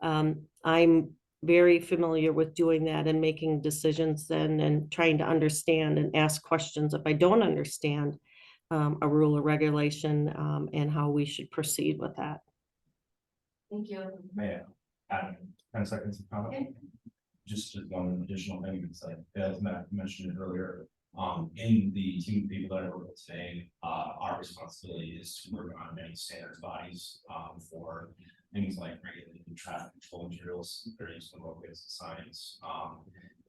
I'm very familiar with doing that and making decisions then and trying to understand and ask questions if I don't understand a rule or regulation, and how we should proceed with that. Thank you. May I add 10 seconds of comment? Just one additional thing, it's like, as Matt mentioned earlier, in the team of people that I work with today, our responsibility is to work on many standards bodies, for things like regulated traffic control materials, various roadways and signs.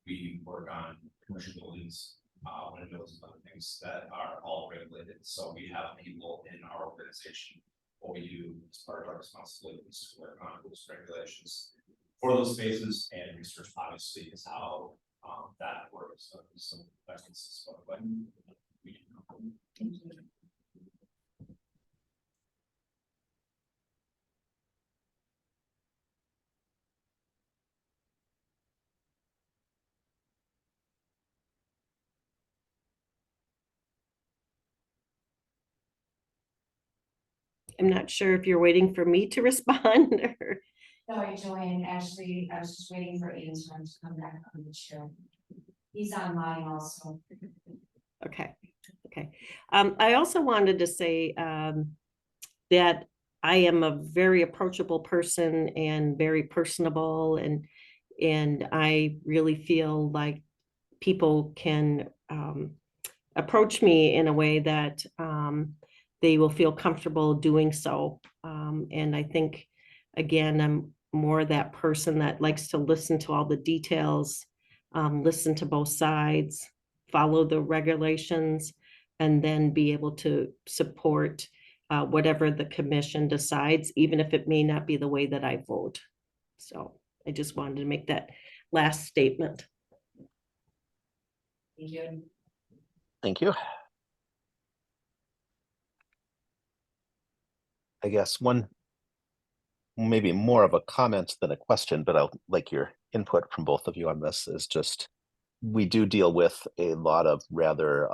We work on commercial buildings, windows and other things that are all regulated. So we have people in our organization. What we do as part of our responsibilities to work on those regulations for those spaces, and research obviously is how that works. So that's consistent with what we do. Thank you. I'm not sure if you're waiting for me to respond or. Sorry, Joanne, actually, I was just waiting for Anton to come back on the show. He's online also. Okay, okay. I also wanted to say that I am a very approachable person and very personable, and I really feel like people can approach me in a way that they will feel comfortable doing so. And I think, again, I'm more that person that likes to listen to all the details, listen to both sides, follow the regulations, and then be able to support whatever the commission decides, even if it may not be the way that I vote. So I just wanted to make that last statement. Thank you. Thank you. I guess one, maybe more of a comment than a question, but I'll like your input from both of you on this, is just, we do deal with a lot of rather,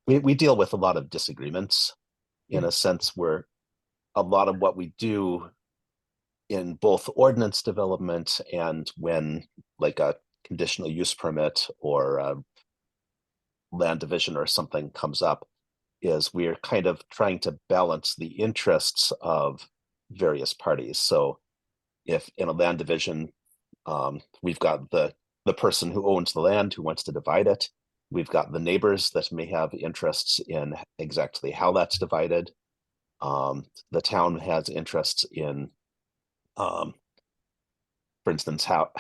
we deal with a lot of disagreements, in a sense where a lot of what we do in both ordinance development and when like a conditional use permit or land division or something comes up, is we're kind of trying to balance the interests of various parties. So if in a land division, we've got the person who owns the land who wants to divide it, we've got the neighbors that may have interests in exactly how that's divided. The town has interests in, for instance, how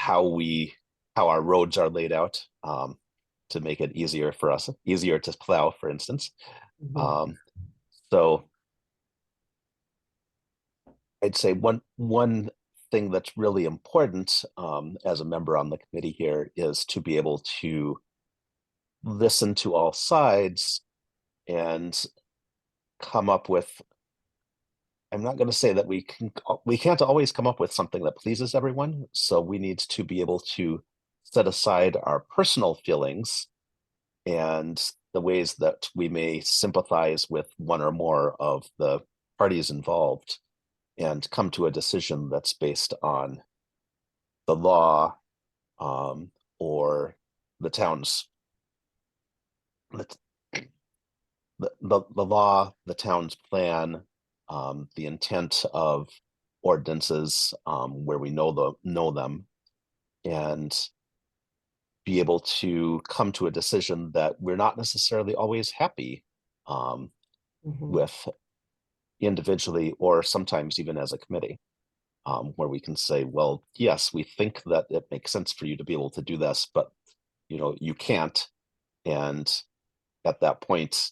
our roads are laid out, to make it easier for us, easier to plow, for instance. So I'd say one thing that's really important, as a member on the committee here, is to be able to listen to all sides and come up with, I'm not going to say that we can't always come up with something that pleases everyone. So we need to be able to set aside our personal feelings and the ways that we may sympathize with one or more of the parties involved, and come to a decision that's based on the law, or the town's the law, the town's plan, the intent of ordinances, where we know them, and be able to come to a decision that we're not necessarily always happy Mhm. with individually or sometimes even as a committee, where we can say, well, yes, we think that it makes sense for you to be able to do this, but you can't. And at that point,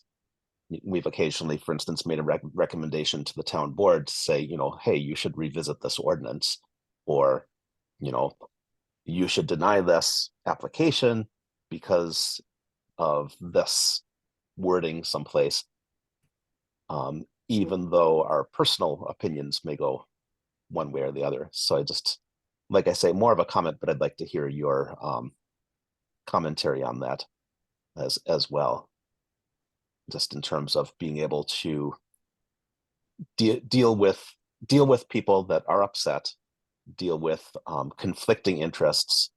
we've occasionally, for instance, made a recommendation to the town board to say, hey, you should revisit this ordinance, or you should deny this application because of this wording someplace, even though our personal opinions may go one way or the other. So I just, like I say, more of a comment, but I'd like to hear your commentary on that as well, just in terms of being able to deal with people that are upset, deal with conflicting interests,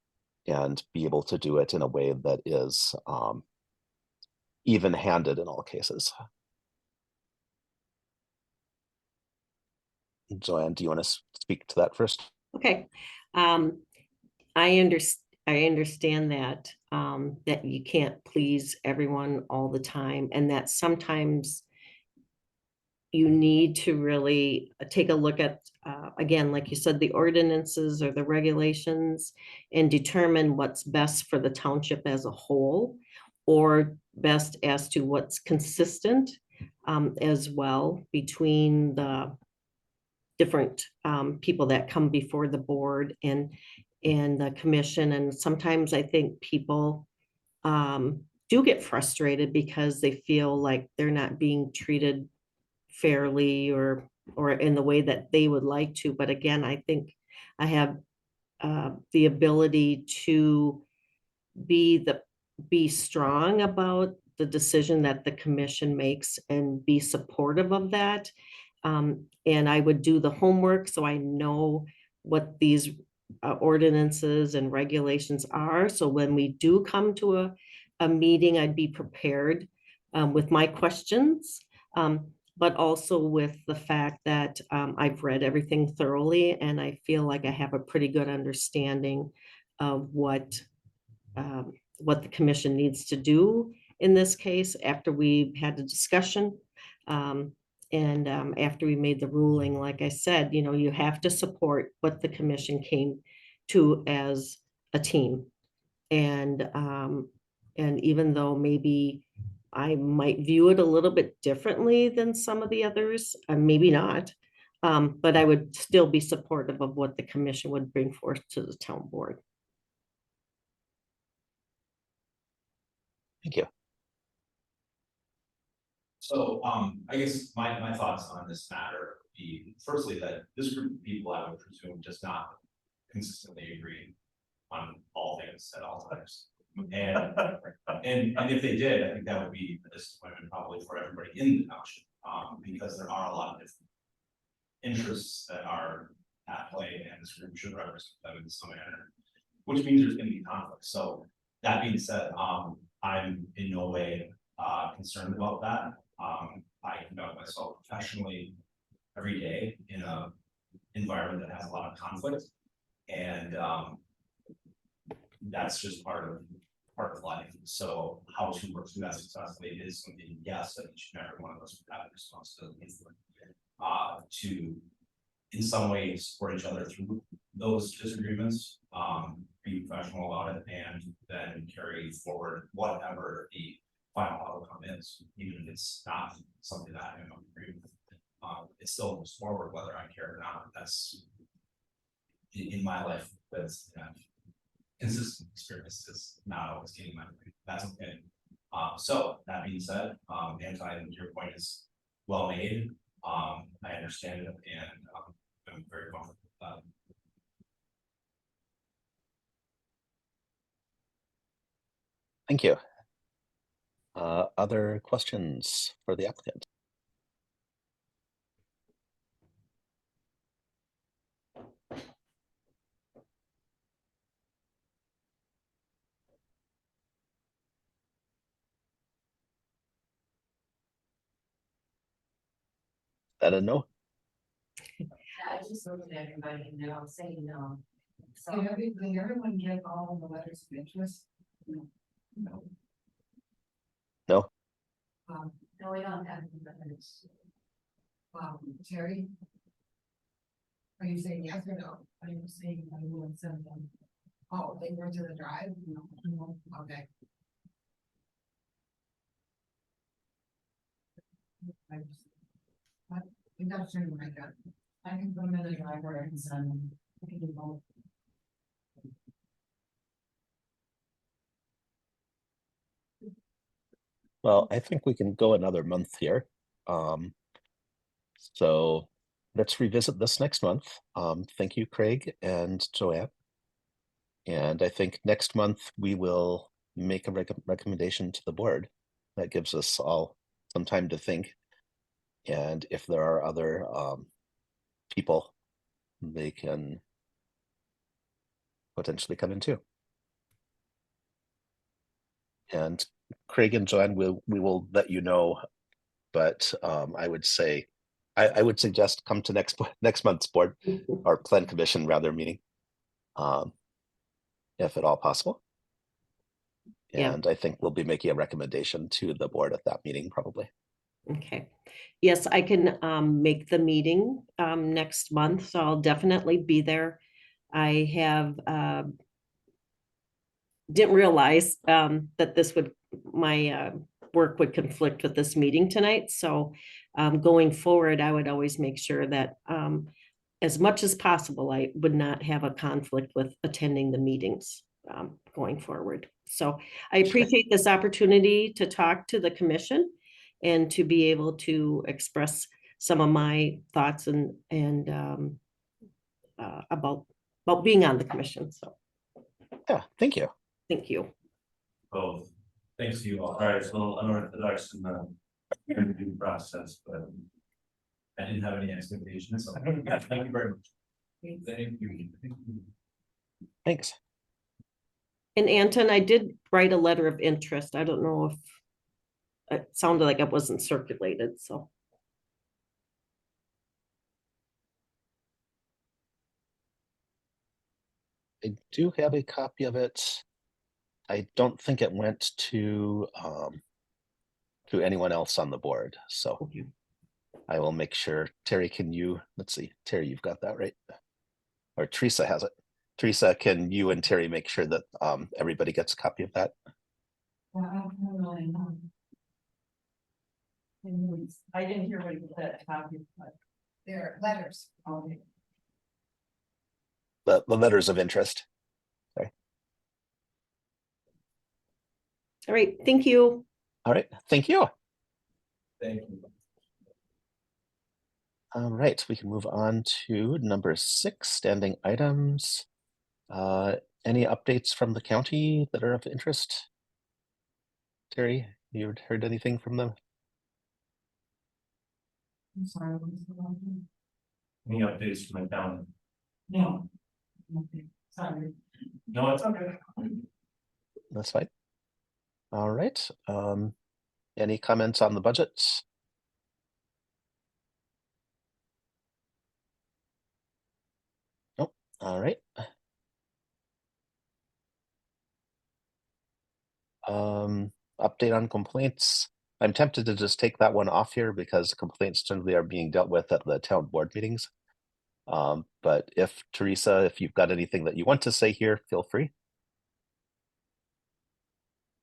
and be able to do it in a way that is even-handed in all cases. Joanne, do you want to speak to that first? Okay. I understand that, that you can't please everyone all the time, and that sometimes you need to really take a look at, again, like you said, the ordinances or the regulations, and determine what's best for the township as a whole, or best as to what's consistent, as well between the different people that come before the board and the commission. And sometimes I think people do get frustrated because they feel like they're not being treated fairly or in the way that they would like to. But again, I think I have the ability to be strong about the decision that the commission makes and be supportive of that. And I would do the homework so I know what these ordinances and regulations are. So when we do come to a meeting, I'd be prepared with my questions, but also with the fact that I've read everything thoroughly, and I feel like I have a pretty good understanding of what the commission needs to do in this case after we've had the discussion. And after we made the ruling, like I said, you have to support what the commission came to as a team. And even though maybe I might view it a little bit differently than some of the others, maybe not, but I would still be supportive of what the commission would bring forth to the town board. Thank you. So, I guess my thoughts on this matter would be, firstly, that this group of people, I would presume, does not consistently agree on all things at all times. And if they did, I think that would be a disappointment probably for everybody in the township, because there are a lot of different interests that are at play, and this group should represent them in some manner, which means there's gonna be conflict. So that being said, I'm in no way concerned about that. I conduct myself professionally every day in a environment that has a lot of conflict, and that's just part of life. So how to work through that successfully is something, yes, that each and every one of us would have a responsibility for, to in some ways support each other through those disagreements, be professional about it, and then carry forward whatever the final outcome is, even if it's not something that I don't agree with. It still moves forward whether I care or not. That's in my life, that's consistent experiences, not always getting my way. That's okay. So that being said, Anti, your point is well made. I understand it, and I'm very comfortable with that. Thank you. Other questions for the applicant? that a no? I just looked at everybody and they're all saying no. So, Did everyone get all of the letters of interest? No. No? no, we don't have any records. Terry? Are you saying yes or no? Are you saying I will send them? Oh, they were to the drive? No. Okay. I think that's true, my God. I can put them in the driver and send them. I can do both. Well, I think we can go another month here. So let's revisit this next month. Thank you, Craig and Joanne. And I think next month we will make a recommendation to the board. That gives us all some time to think. And if there are other people, they can potentially come in too. And Craig and Joanne, we will let you know, but I would say, I would suggest come to next month's board or plan commission rather meeting, if at all possible. Yeah. And I think we'll be making a recommendation to the board at that meeting probably. Okay. Yes, I can make the meeting next month, so I'll definitely be there. I have didn't realize that this would, my work would conflict with this meeting tonight. So going forward, I would always make sure that as much as possible, I would not have a conflict with attending the meetings going forward. So I appreciate this opportunity to talk to the commission and to be able to express some of my thoughts and about being on the commission. So Yeah, thank you. thank you. Both. Thanks to you all. All right, it's a little unorthodox in the interview process, but I didn't have any expectations, so thank you very much. Thank you. Thanks. And Anton, I did write a letter of interest. I don't know if it sounded like it wasn't circulated, so. I do have a copy of it. I don't think it went to anyone else on the board, so Okay. I will make sure. Terry, can you, let's see, Terry, you've got that right? Or Teresa has it. Teresa, can you and Terry make sure that everybody gets a copy of that? I didn't hear what you said. They're letters. Okay. The letters of interest. All right, thank you. All right, thank you. Thank you. All right, we can move on to number 6, standing items. Any updates from the county that are of interest? Terry, you heard anything from them? I'm sorry. What was the wrong any updates from the county? thing? No. Okay, sorry. No, it's okay. That's fine. All right. Any comments on the budget? Nope. All right. Update on complaints. I'm tempted to just take that one off here because complaints generally are being dealt with at the town board meetings. But if Teresa, if you've got anything that you want to say here, feel free.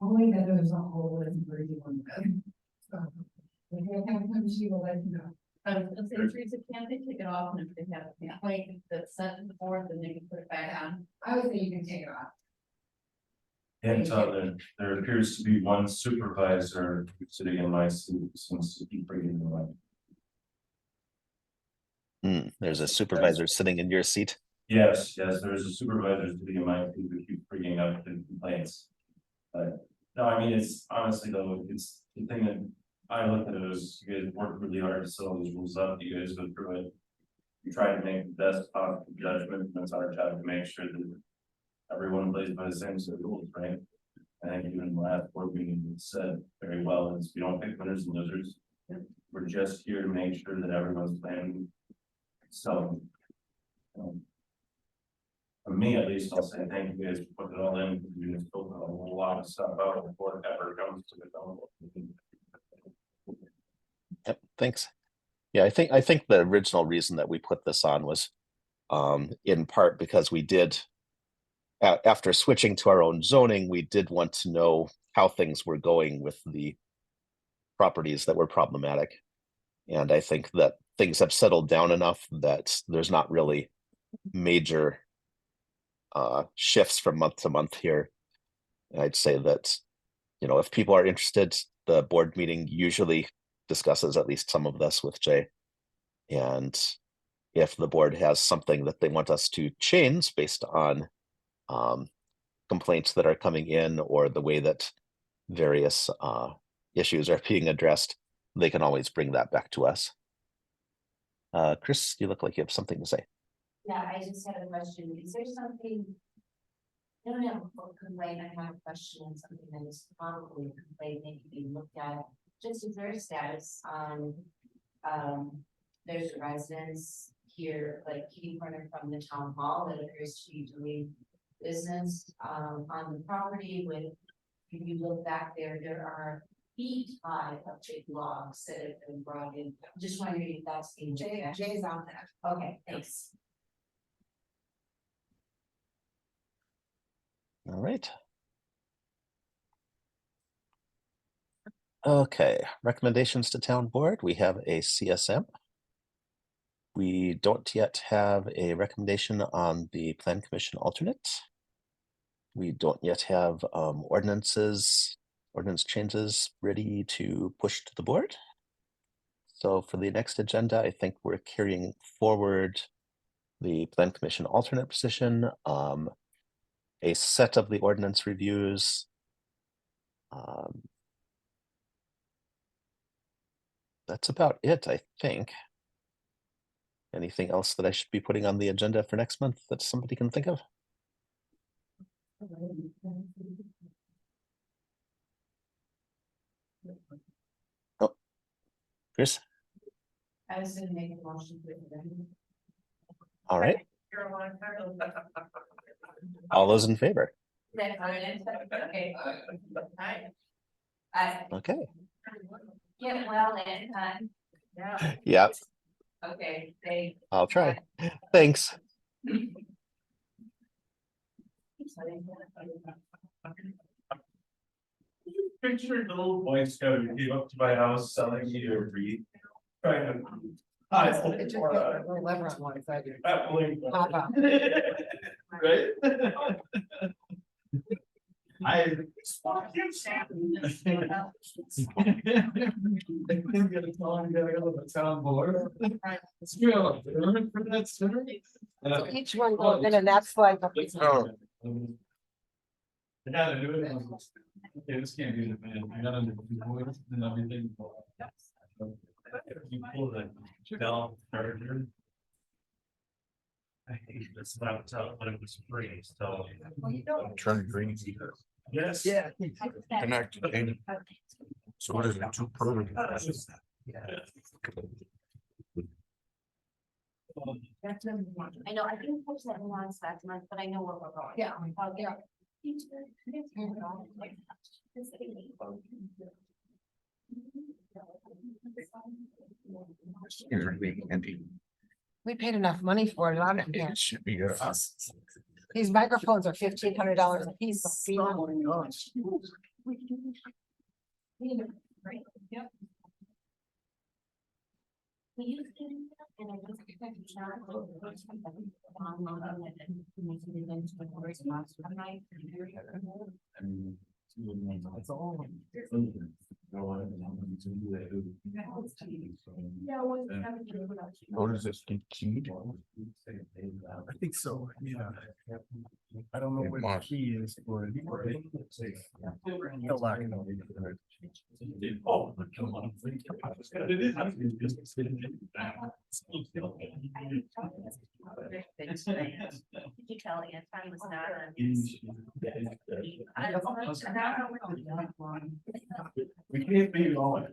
Only that there's a whole list for everyone. So, if you have time, she will let you know. I was gonna say, Teresa, can't they take it off, and if they have a complaint that's sent to the board, then they can put it back on? I would say you can take it off. And so there appears to be one supervisor sitting in my seat who seems to keep bringing them up. There's a supervisor sitting in your seat. Yes, there's a supervisor sitting in my seat who keeps bringing up the complaints. But no, I mean, it's honestly though, it's the thing that I look at it as you guys work really hard to settle these rules up, you guys go through it. You try to make the best possible judgment, and it's our job to make sure that everyone plays by the same set of rules, right? I think even the last board meeting said very well, is we don't pick winners and losers, we're just here to make sure that everyone's planning. So. For me, at least, I'll say thank you guys for putting it all in, because you just built a whole lot of stuff out before it ever comes to the. Yep, thanks. Yeah, I think the original reason that we put this on was in part because we did after switching to our own zoning, we did want to know how things were going with the properties that were problematic. And I think that things have settled down enough that there's not really major shifts from month to month here. I'd say that, you know, if people are interested, the board meeting usually discusses at least some of this with Jay. And if the board has something that they want us to change based on complaints that are coming in or the way that various issues are being addressed, they can always bring that back to us. Chris, you look like you have something to say. Yeah, I just had a question. Is there something? I don't have a complaint, I have a question on something that is probably a complaint that could be looked at. Just is there a status on, there's a residence here, like kitty corner from the town hall that appears to be doing business, on the property with, if you look back there, there are feet high of big logs that have been brought in. I'm just wondering if that's being. Jay's on that. Okay, thanks. All right. Okay, recommendations to town board. We have a CSM. We don't yet have a recommendation on the plan commission alternate. We don't yet have ordinance changes ready to push to the board. So for the next agenda, I think we're carrying forward the plan commission alternate position, a set of the ordinance reviews. That's about it, I think. Anything else that I should be putting on the agenda for next month that somebody can think of? Oh, Chris? I was gonna make a motion to adjourn. All right. All those in favor? Okay. Alright. Okay. Get well and time. Yeah. Yeah, Okay, thanks. I'll try. Thanks. Picture the little Boy Scout who came up to my house selling me a wreath. Trying to. It just got a little lever on one side. Pop up. Right? I. I'm gonna tell him, gotta go to the town board. Let's go. For that story. Each one goes in and that's like. Oh. I gotta do it. Okay, this can't be the man. I gotta do it and everything. You pull the bell charger. I hate this laptop when it was free, so. Turn green. Yes. Yeah. Connect. So what is it? Two permanent. I know, I didn't post that one last month, but I know where we're going. Yeah. Yeah. We paid enough money for it, I don't care. It should be good. These microphones are $1,500 a piece. Yep. We used to, and I was expecting to That's all. What is this? Keyed? I think so, yeah. I don't know what the key is for it. He'll lock it up. Oh, come on. Did you tell Anton was not on? We can't be all.